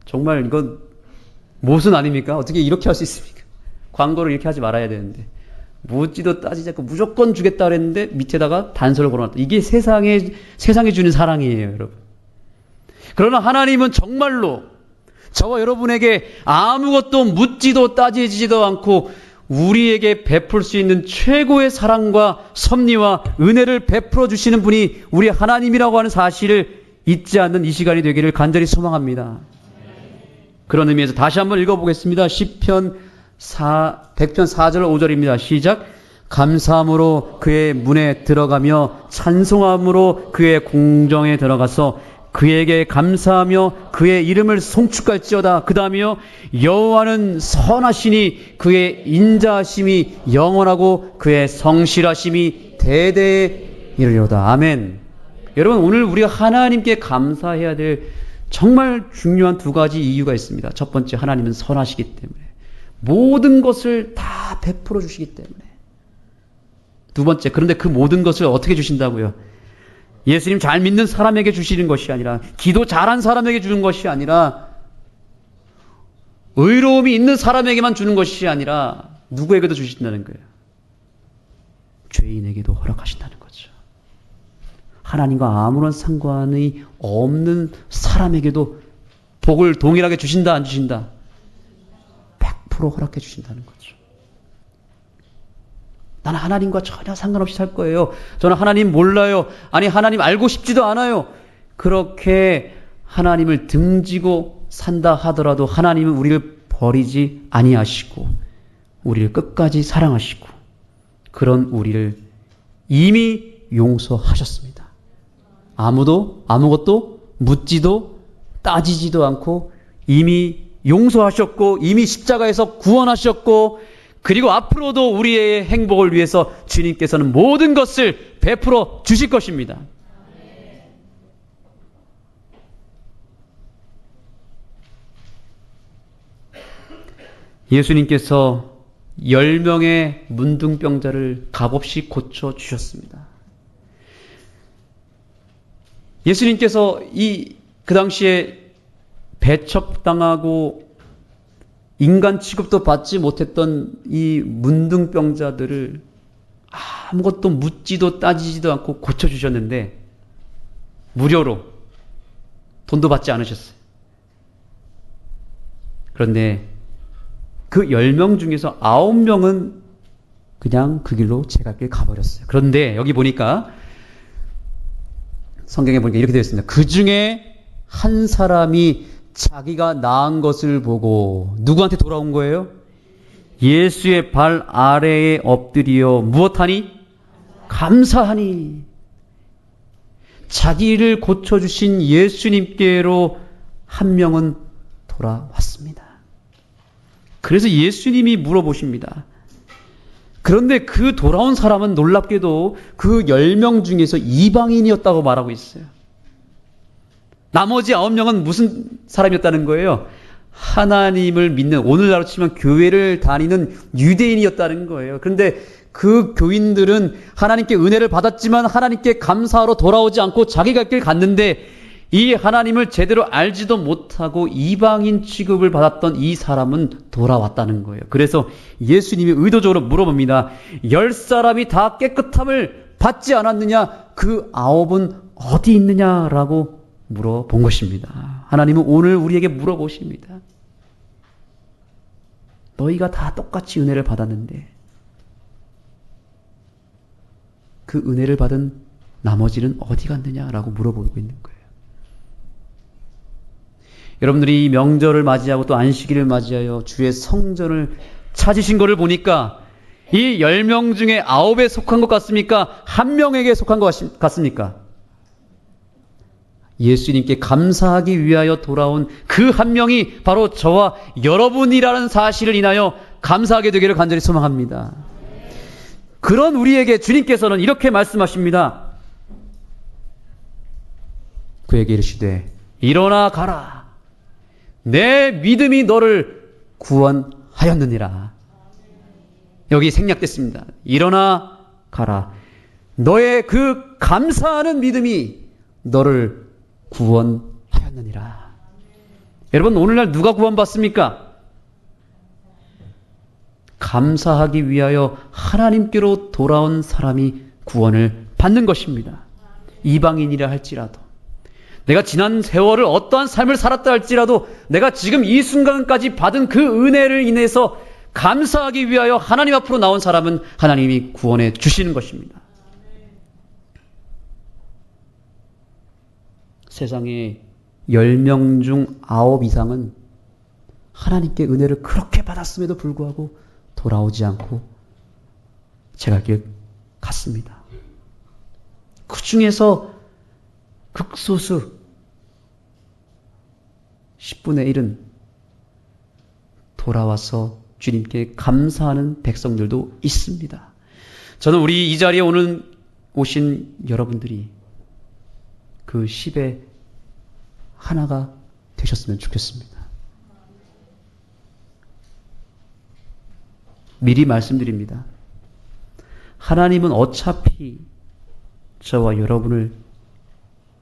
정말 이건 모순 아닙니까? 어떻게 이렇게 할 수 있습니까? 광고를 이렇게 하지 말아야 되는데 묻지도 따지지 않고 무조건 주겠다 그랬는데 밑에다가 단서를 걸어놨다. 이게 세상에 주는 사랑이에요, 여러분. 그러나 하나님은 정말로 저와 여러분에게 아무것도 묻지도 따지지도 않고 우리에게 베풀 수 있는 최고의 사랑과 섭리와 은혜를 베풀어 주시는 분이 우리 하나님이라고 하는 사실을 잊지 않는 이 시간이 되기를 간절히 소망합니다. 그런 의미에서 다시 한번 읽어보겠습니다. 시편 100편 4절 5절입니다. 시작. 감사함으로 그의 문에 들어가며 찬송함으로 그의 공정에 들어가서 그에게 감사하며 그의 이름을 송축할지어다. 그 다음이요. 여호와는 선하시니 그의 인자하심이 영원하고 그의 성실하심이 대대에 이르리로다. 아멘. 여러분, 오늘 우리가 하나님께 감사해야 될 정말 중요한 두 가지 이유가 있습니다. 첫 번째, 하나님은 선하시기 때문에 모든 것을 다 베풀어 주시기 때문에. 두 번째, 그런데 그 모든 것을 어떻게 주신다고요? 예수님 잘 믿는 사람에게 주시는 것이 아니라, 기도 잘한 사람에게 주는 것이 아니라, 의로움이 있는 사람에게만 주는 것이 아니라 누구에게도 주신다는 거예요. 죄인에게도 허락하신다는 거죠. 하나님과 아무런 상관이 없는 사람에게도 복을 동일하게 주신다, 안 주신다? 100% 허락해 주신다는 거죠. 나는 하나님과 전혀 상관없이 살 거예요. 저는 하나님 몰라요. 아니, 하나님 알고 싶지도 않아요. 그렇게 하나님을 등지고 산다 하더라도 하나님은 우리를 버리지 아니하시고 우리를 끝까지 사랑하시고 그런 우리를 이미 용서하셨습니다. 아무것도 묻지도 따지지도 않고 이미 용서하셨고 이미 십자가에서 구원하셨고 그리고 앞으로도 우리의 행복을 위해서 주님께서는 모든 것을 베풀어 주실 것입니다. 예수님께서 10명의 문둥병자를 값없이 고쳐주셨습니다. 예수님께서 그 당시에 배척당하고 인간 취급도 받지 못했던 이 문둥병자들을 아무것도 묻지도 따지지도 않고 고쳐주셨는데 무료로 돈도 받지 않으셨어요. 그런데 그 10명 중에서 9명은 그냥 그 길로 제갈길 가버렸어요. 그런데 여기 보니까 성경에 보니까 이렇게 되어 있습니다. 그 중에 한 사람이 자기가 나은 것을 보고 누구한테 돌아온 거예요? 예수의 발 아래에 엎드려 무엇하니? 감사하니. 자기를 고쳐주신 예수님께로 한 명은 돌아왔습니다. 그래서 예수님이 물어보십니다. 그런데 그 돌아온 사람은 놀랍게도 그 10명 중에서 이방인이었다고 말하고 있어요. 나머지 9명은 무슨 사람이었다는 거예요? 하나님을 믿는, 오늘날로 치면 교회를 다니는 유대인이었다는 거예요. 그런데 그 교인들은 하나님께 은혜를 받았지만 하나님께 감사하러 돌아오지 않고 자기 갈 길 갔는데 이 하나님을 제대로 알지도 못하고 이방인 취급을 받았던 이 사람은 돌아왔다는 거예요. 그래서 예수님이 의도적으로 물어봅니다. 10사람이 다 깨끗함을 받지 않았느냐? 그 9은 어디 있느냐라고 물어본 것입니다. 하나님은 오늘 우리에게 물어보십니다. 너희가 다 똑같이 은혜를 받았는데 그 은혜를 받은 나머지는 어디 갔느냐라고 물어보고 있는 거예요. 여러분들이 이 명절을 맞이하고 또 안식일을 맞이하여 주의 성전을 찾으신 것을 보니까 이 10명 중에 9에 속한 것 같습니까? 한 명에게 속한 것 같습니까? 예수님께 감사하기 위하여 돌아온 그 한 명이 바로 저와 여러분이라는 사실을 인하여 감사하게 되기를 간절히 소망합니다. 그런 우리에게 주님께서는 이렇게 말씀하십니다. 그에게 이르시되 일어나 가라. 내 믿음이 너를 구원하였느니라. 여기 생략됐습니다. 일어나 가라. 너의 그 감사하는 믿음이 너를 구원하였느니라. 여러분, 오늘날 누가 구원받습니까? 감사하기 위하여 하나님께로 돌아온 사람이 구원을 받는 것입니다. 이방인이라 할지라도, 내가 지난 세월을 어떠한 삶을 살았다 할지라도 내가 지금 이 순간까지 받은 그 은혜를 인해서 감사하기 위하여 하나님 앞으로 나온 사람은 하나님이 구원해 주시는 것입니다. 세상에 10명 중 9 이상은 하나님께 은혜를 그렇게 받았음에도 불구하고 돌아오지 않고 제갈 길 갔습니다. 그 중에서 극소수 10분의 1은 돌아와서 주님께 감사하는 백성들도 있습니다. 저는 우리 이 자리에 오신 여러분들이 그 10의 하나가 되셨으면 좋겠습니다. 미리 말씀드립니다. 하나님은 어차피 저와 여러분을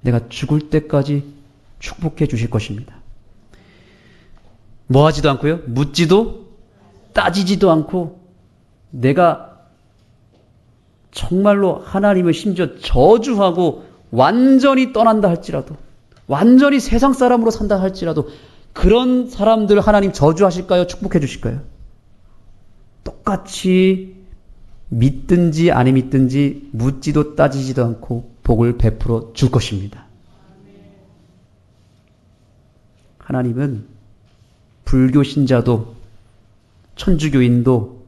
내가 죽을 때까지 축복해 주실 것입니다. 뭐 하지도 않고요. 묻지도 따지지도 않고 내가 정말로 하나님을 심지어 저주하고 완전히 떠난다 할지라도, 완전히 세상 사람으로 산다 할지라도 그런 사람들 하나님 저주하실까요? 축복해 주실까요? 똑같이 믿든지 아니 믿든지 묻지도 따지지도 않고 복을 베풀어 줄 것입니다. 하나님은 불교 신자도 천주교인도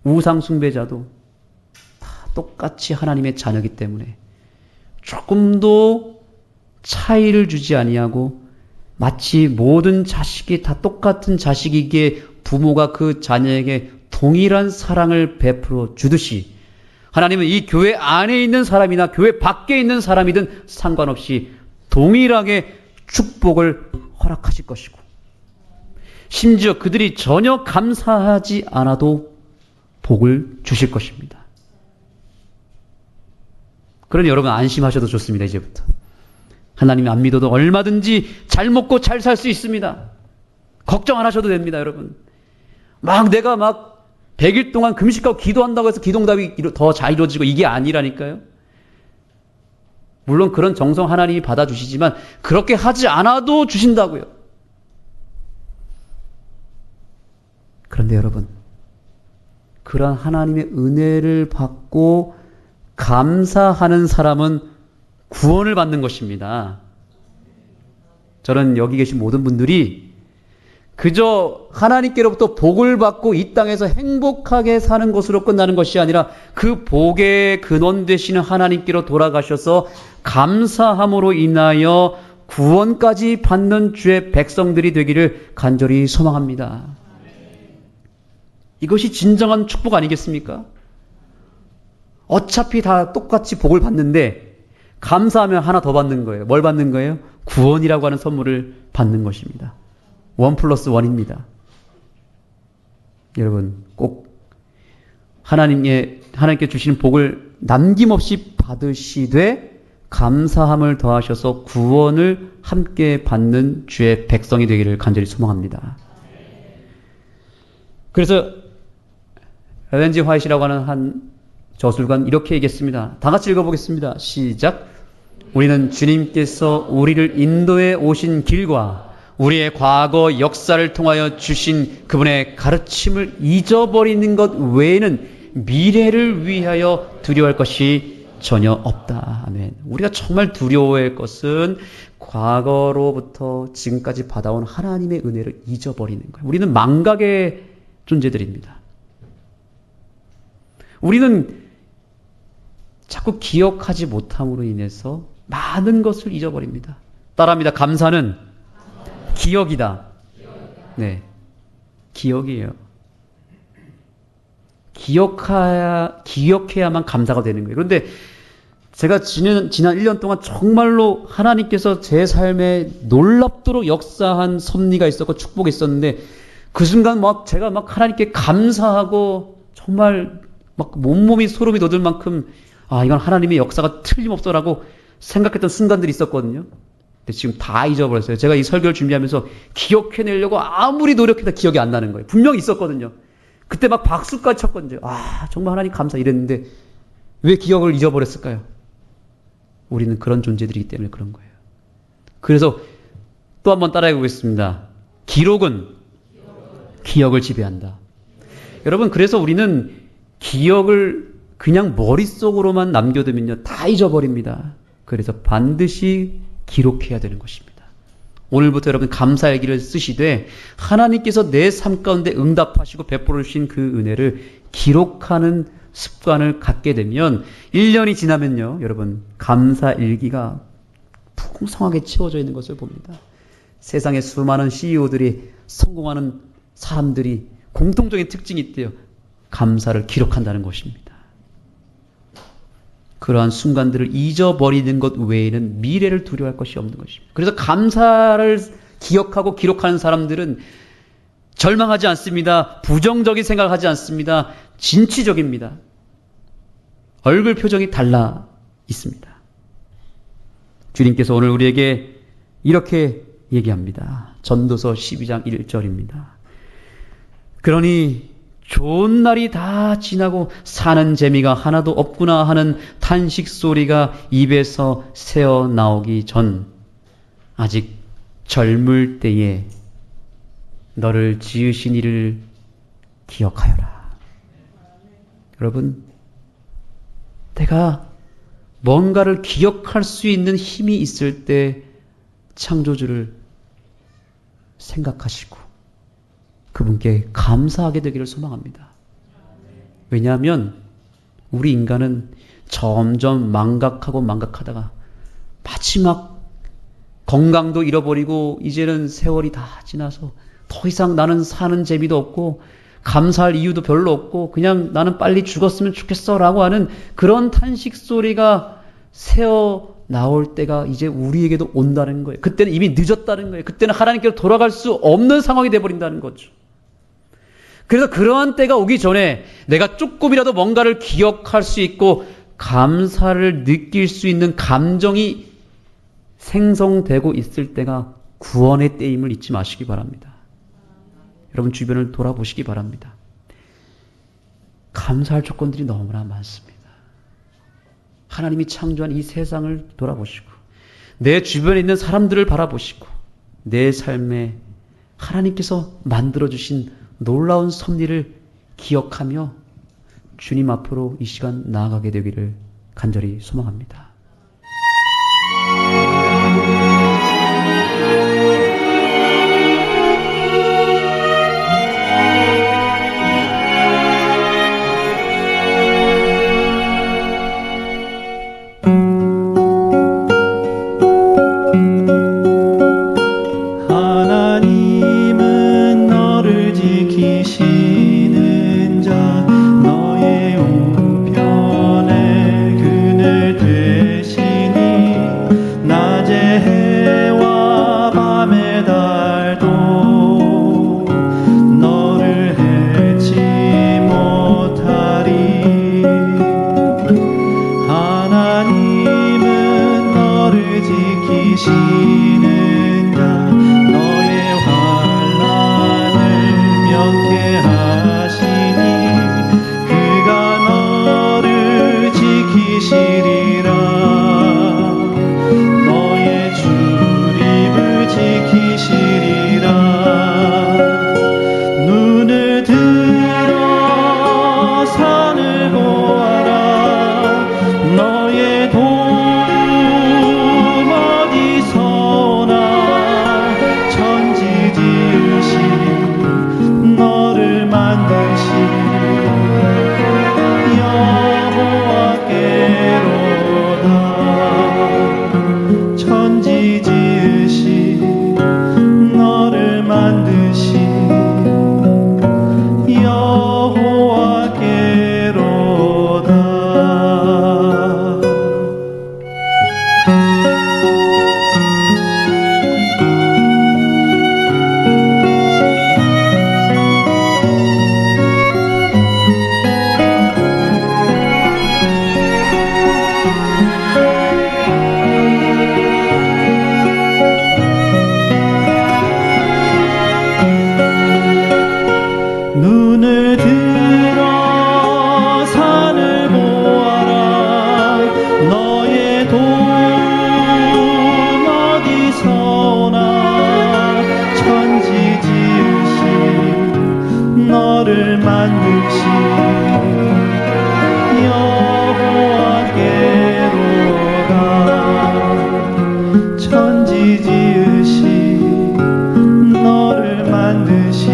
우상 숭배자도 다 똑같이 하나님의 자녀이기 때문에 조금도 차이를 주지 아니하고 마치 모든 자식이 다 똑같은 자식이기에 부모가 그 자녀에게 동일한 사랑을 베풀어 주듯이 하나님은 이 교회 안에 있는 사람이나 교회 밖에 있는 사람이든 상관없이 동일하게 축복을 허락하실 것이고 심지어 그들이 전혀 감사하지 않아도 복을 주실 것입니다. 그러니 여러분 안심하셔도 좋습니다. 이제부터. 하나님 안 믿어도 얼마든지 잘 먹고 잘 살 수 있습니다. 걱정 안 하셔도 됩니다, 여러분. 내가 100일 동안 금식하고 기도한다고 해서 기도응답이 더 잘 이루어지고 이게 아니라니까요. 물론 그런 정성 하나님이 받아주시지만 그렇게 하지 않아도 주신다고요. 그런데 여러분, 그러한 하나님의 은혜를 받고 감사하는 사람은 구원을 받는 것입니다. 저는 여기 계신 모든 분들이 그저 하나님께로부터 복을 받고 이 땅에서 행복하게 사는 것으로 끝나는 것이 아니라 그 복의 근원 되시는 하나님께로 돌아가셔서 감사함으로 인하여 구원까지 받는 주의 백성들이 되기를 간절히 소망합니다. 이것이 진정한 축복 아니겠습니까? 어차피 다 똑같이 복을 받는데 감사하면 하나 더 받는 거예요. 뭘 받는 거예요? 구원이라고 하는 선물을 받는 것입니다. 1+1입니다. 여러분 꼭 하나님께 주시는 복을 남김없이 받으시되 감사함을 더하셔서 구원을 함께 받는 주의 백성이 되기를 간절히 소망합니다. 그래서 엘렌 G 화이트라고 하는 한 저술가는 이렇게 얘기했습니다. 다 같이 읽어보겠습니다. 시작. 우리는 주님께서 우리를 인도해 오신 길과 우리의 과거 역사를 통하여 주신 그분의 가르침을 잊어버리는 것 외에는 미래를 위하여 두려워할 것이 전혀 없다. 아멘. 우리가 정말 두려워할 것은 과거로부터 지금까지 받아온 하나님의 은혜를 잊어버리는 거예요. 우리는 망각의 존재들입니다. 우리는 자꾸 기억하지 못함으로 인해서 많은 것을 잊어버립니다. 따라합니다. 감사는 기억이다. 네, 기억이에요. 기억해야만 감사가 되는 거예요. 그런데 제가 지난 1년 동안 정말로 하나님께서 제 삶에 놀랍도록 역사한 섭리가 있었고 축복이 있었는데 그 순간 제가 하나님께 감사하고 정말 온몸이 소름이 돋을 만큼 이건 하나님의 역사가 틀림없어라고 생각했던 순간들이 있었거든요. 근데 지금 다 잊어버렸어요. 제가 이 설교를 준비하면서 기억해내려고 아무리 노력해도 기억이 안 나는 거예요. 분명히 있었거든요. 그때 박수까지 쳤거든요. 정말 하나님 감사 이랬는데 왜 기억을 잊어버렸을까요? 우리는 그런 존재들이기 때문에 그런 거예요. 그래서 또 한번 따라해 보겠습니다. 기록은 기억을 지배한다. 여러분, 그래서 우리는 기억을 그냥 머릿속으로만 남겨두면요, 다 잊어버립니다. 그래서 반드시 기록해야 되는 것입니다. 오늘부터 여러분 감사일기를 쓰시되 하나님께서 내 삶 가운데 응답하시고 베풀어 주신 그 은혜를 기록하는 습관을 갖게 되면 1년이 지나면요, 여러분 감사일기가 풍성하게 채워져 있는 것을 봅니다. 세상에 수많은 CEO들이 성공하는 사람들이 공통적인 특징이 있대요. 감사를 기록한다는 것입니다. 그러한 순간들을 잊어버리는 것 외에는 미래를 두려워할 것이 없는 것입니다. 그래서 감사를 기억하고 기록하는 사람들은 절망하지 않습니다. 부정적인 생각을 하지 않습니다. 진취적입니다. 얼굴 표정이 달라 있습니다. 주님께서 오늘 우리에게 이렇게 얘기합니다. 전도서 12장 1절입니다. 그러니 좋은 날이 다 지나고 사는 재미가 하나도 없구나 하는 탄식 소리가 입에서 새어 나오기 전 아직 젊을 때에 너를 지으신 이를 기억하여라. 여러분, 내가 뭔가를 기억할 수 있는 힘이 있을 때 창조주를 생각하시고 그분께 감사하게 되기를 소망합니다. 왜냐하면 우리 인간은 점점 망각하고 망각하다가 마지막 건강도 잃어버리고 이제는 세월이 다 지나서 더 이상 나는 사는 재미도 없고 감사할 이유도 별로 없고 그냥 나는 빨리 죽었으면 좋겠어 라고 하는 그런 탄식 소리가 새어 나올 때가 이제 우리에게도 온다는 거예요. 그때는 이미 늦었다는 거예요. 그때는 하나님께로 돌아갈 수 없는 상황이 되어버린다는 거죠. 그래서 그러한 때가 오기 전에 내가 조금이라도 뭔가를 기억할 수 있고 감사를 느낄 수 있는 감정이 생성되고 있을 때가 구원의 때임을 잊지 마시기 바랍니다. 여러분 주변을 돌아보시기 바랍니다. 감사할 조건들이 너무나 많습니다. 하나님이 창조한 이 세상을 돌아보시고 내 주변에 있는 사람들을 바라보시고 내 삶에 하나님께서 만들어주신 놀라운 섭리를 기억하며 주님 앞으로 이 시간 나아가게 되기를 간절히 소망합니다. 하나님은 너를 지키시는 자 너의 우편에 그늘 되시니 낮의 해와 밤의 달도 너를 해치 못하리. 하나님은 너를 지키시는 자 너의 환난을 면케하시니 그가 너를 지키시리라. 너의 출입을 지키시리라. 눈을 들어 산을 보아라. 너의 도움 어디서나. 천지 지으신 너를 만드신 여호와께로다. 천지 지으신 너를 만드신 여호와께로다. 눈을 들어 산을 보아라. 너의 도움 어디서나. 천지 지으신 너를 만드신 여호와께로다. 천지 지으신 너를 만드신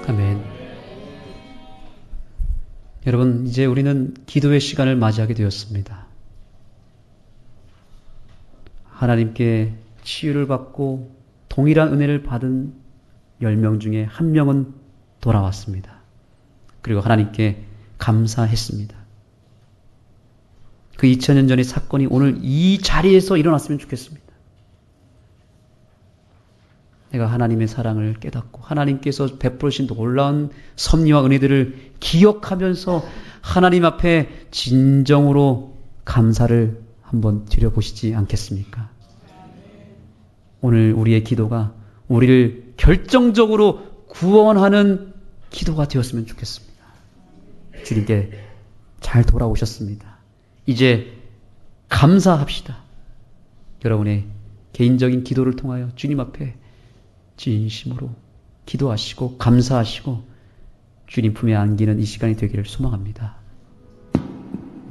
아멘. 여러분, 이제 우리는 기도의 시간을 맞이하게 되었습니다. 하나님께 치유를 받고 동일한 은혜를 받은 10명 중에 1명은 돌아왔습니다. 그리고 하나님께 감사했습니다. 그 2000년 전의 사건이 오늘 이 자리에서 일어났으면 좋겠습니다. 내가 하나님의 사랑을 깨닫고 하나님께서 베풀으신 놀라운 섭리와 은혜들을 기억하면서 하나님 앞에 진정으로 감사를 한번 드려보시지 않겠습니까? 오늘 우리의 기도가 우리를 결정적으로 구원하는 기도가 되었으면 좋겠습니다. 주님께 잘 돌아오셨습니다. 이제 감사합시다. 여러분의 개인적인 기도를 통하여 주님 앞에 진심으로 기도하시고 감사하시고 주님 품에 안기는 이 시간이 되기를 소망합니다.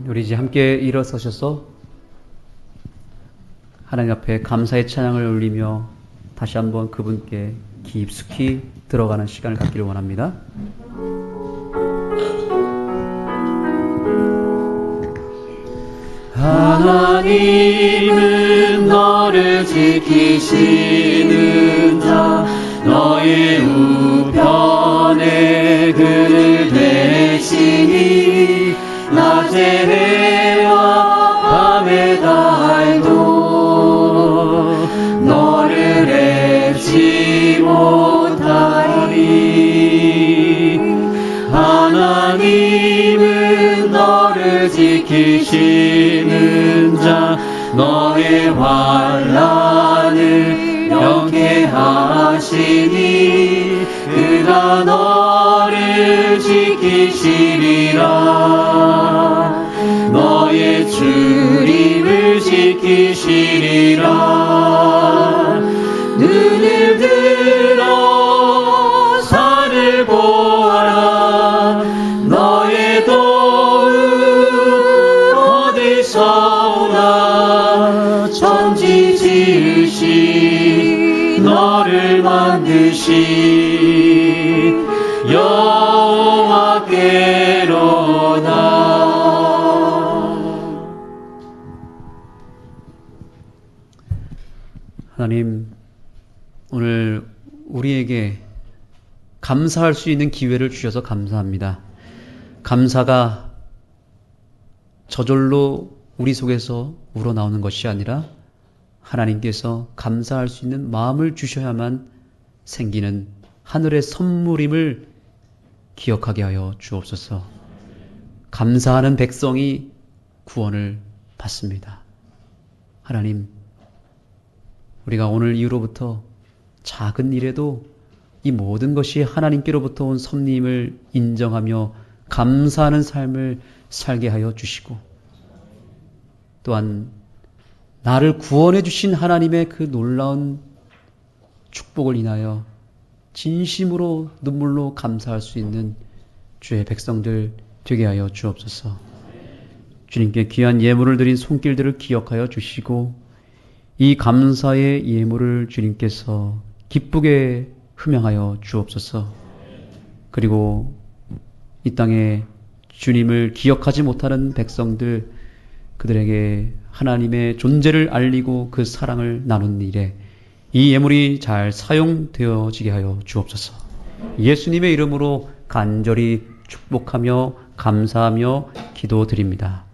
우리 이제 함께 일어서셔서 하나님 앞에 감사의 찬양을 올리며 다시 한번 그분께 깊숙이 들어가는 시간을 갖기를 원합니다. 하나님은 너를 지키시는 자, 너의 우편에 그늘 되시니 낮에 해와 밤에 달도 너를 앱지 못하리. 하나님은 너를 지키시는 자, 너의 환난을 명쾌하시니 그가 너를 지키시리라. 너의 주림을 지키시리라. 눈을 들어 산을 보아라. 너의 도움 어디서 오나. 천지 지으신 너를 만드신 여호와께로다. 하나님, 오늘 우리에게 감사할 수 있는 기회를 주셔서 감사합니다. 감사가 저절로 우리 속에서 우러나오는 것이 아니라 하나님께서 감사할 수 있는 마음을 주셔야만 생기는 하늘의 선물임을 기억하게 하여 주옵소서. 감사하는 백성이 구원을 받습니다. 하나님, 우리가 오늘 이후로부터 작은 일에도 이 모든 것이 하나님께로부터 온 섭리임을 인정하며 감사하는 삶을 살게 하여 주시고, 또한 나를 구원해 주신 하나님의 그 놀라운 축복을 인하여 진심으로 눈물로 감사할 수 있는 주의 백성들 되게 하여 주옵소서. 주님께 귀한 예물을 드린 손길들을 기억하여 주시고, 이 감사의 예물을 주님께서 기쁘게 흠양하여 주옵소서. 그리고 이 땅에 주님을 기억하지 못하는 백성들, 그들에게 하나님의 존재를 알리고 그 사랑을 나누는 일에 이 예물이 잘 사용되어지게 하여 주옵소서. 예수님의 이름으로 간절히 축복하며 감사하며 기도드립니다.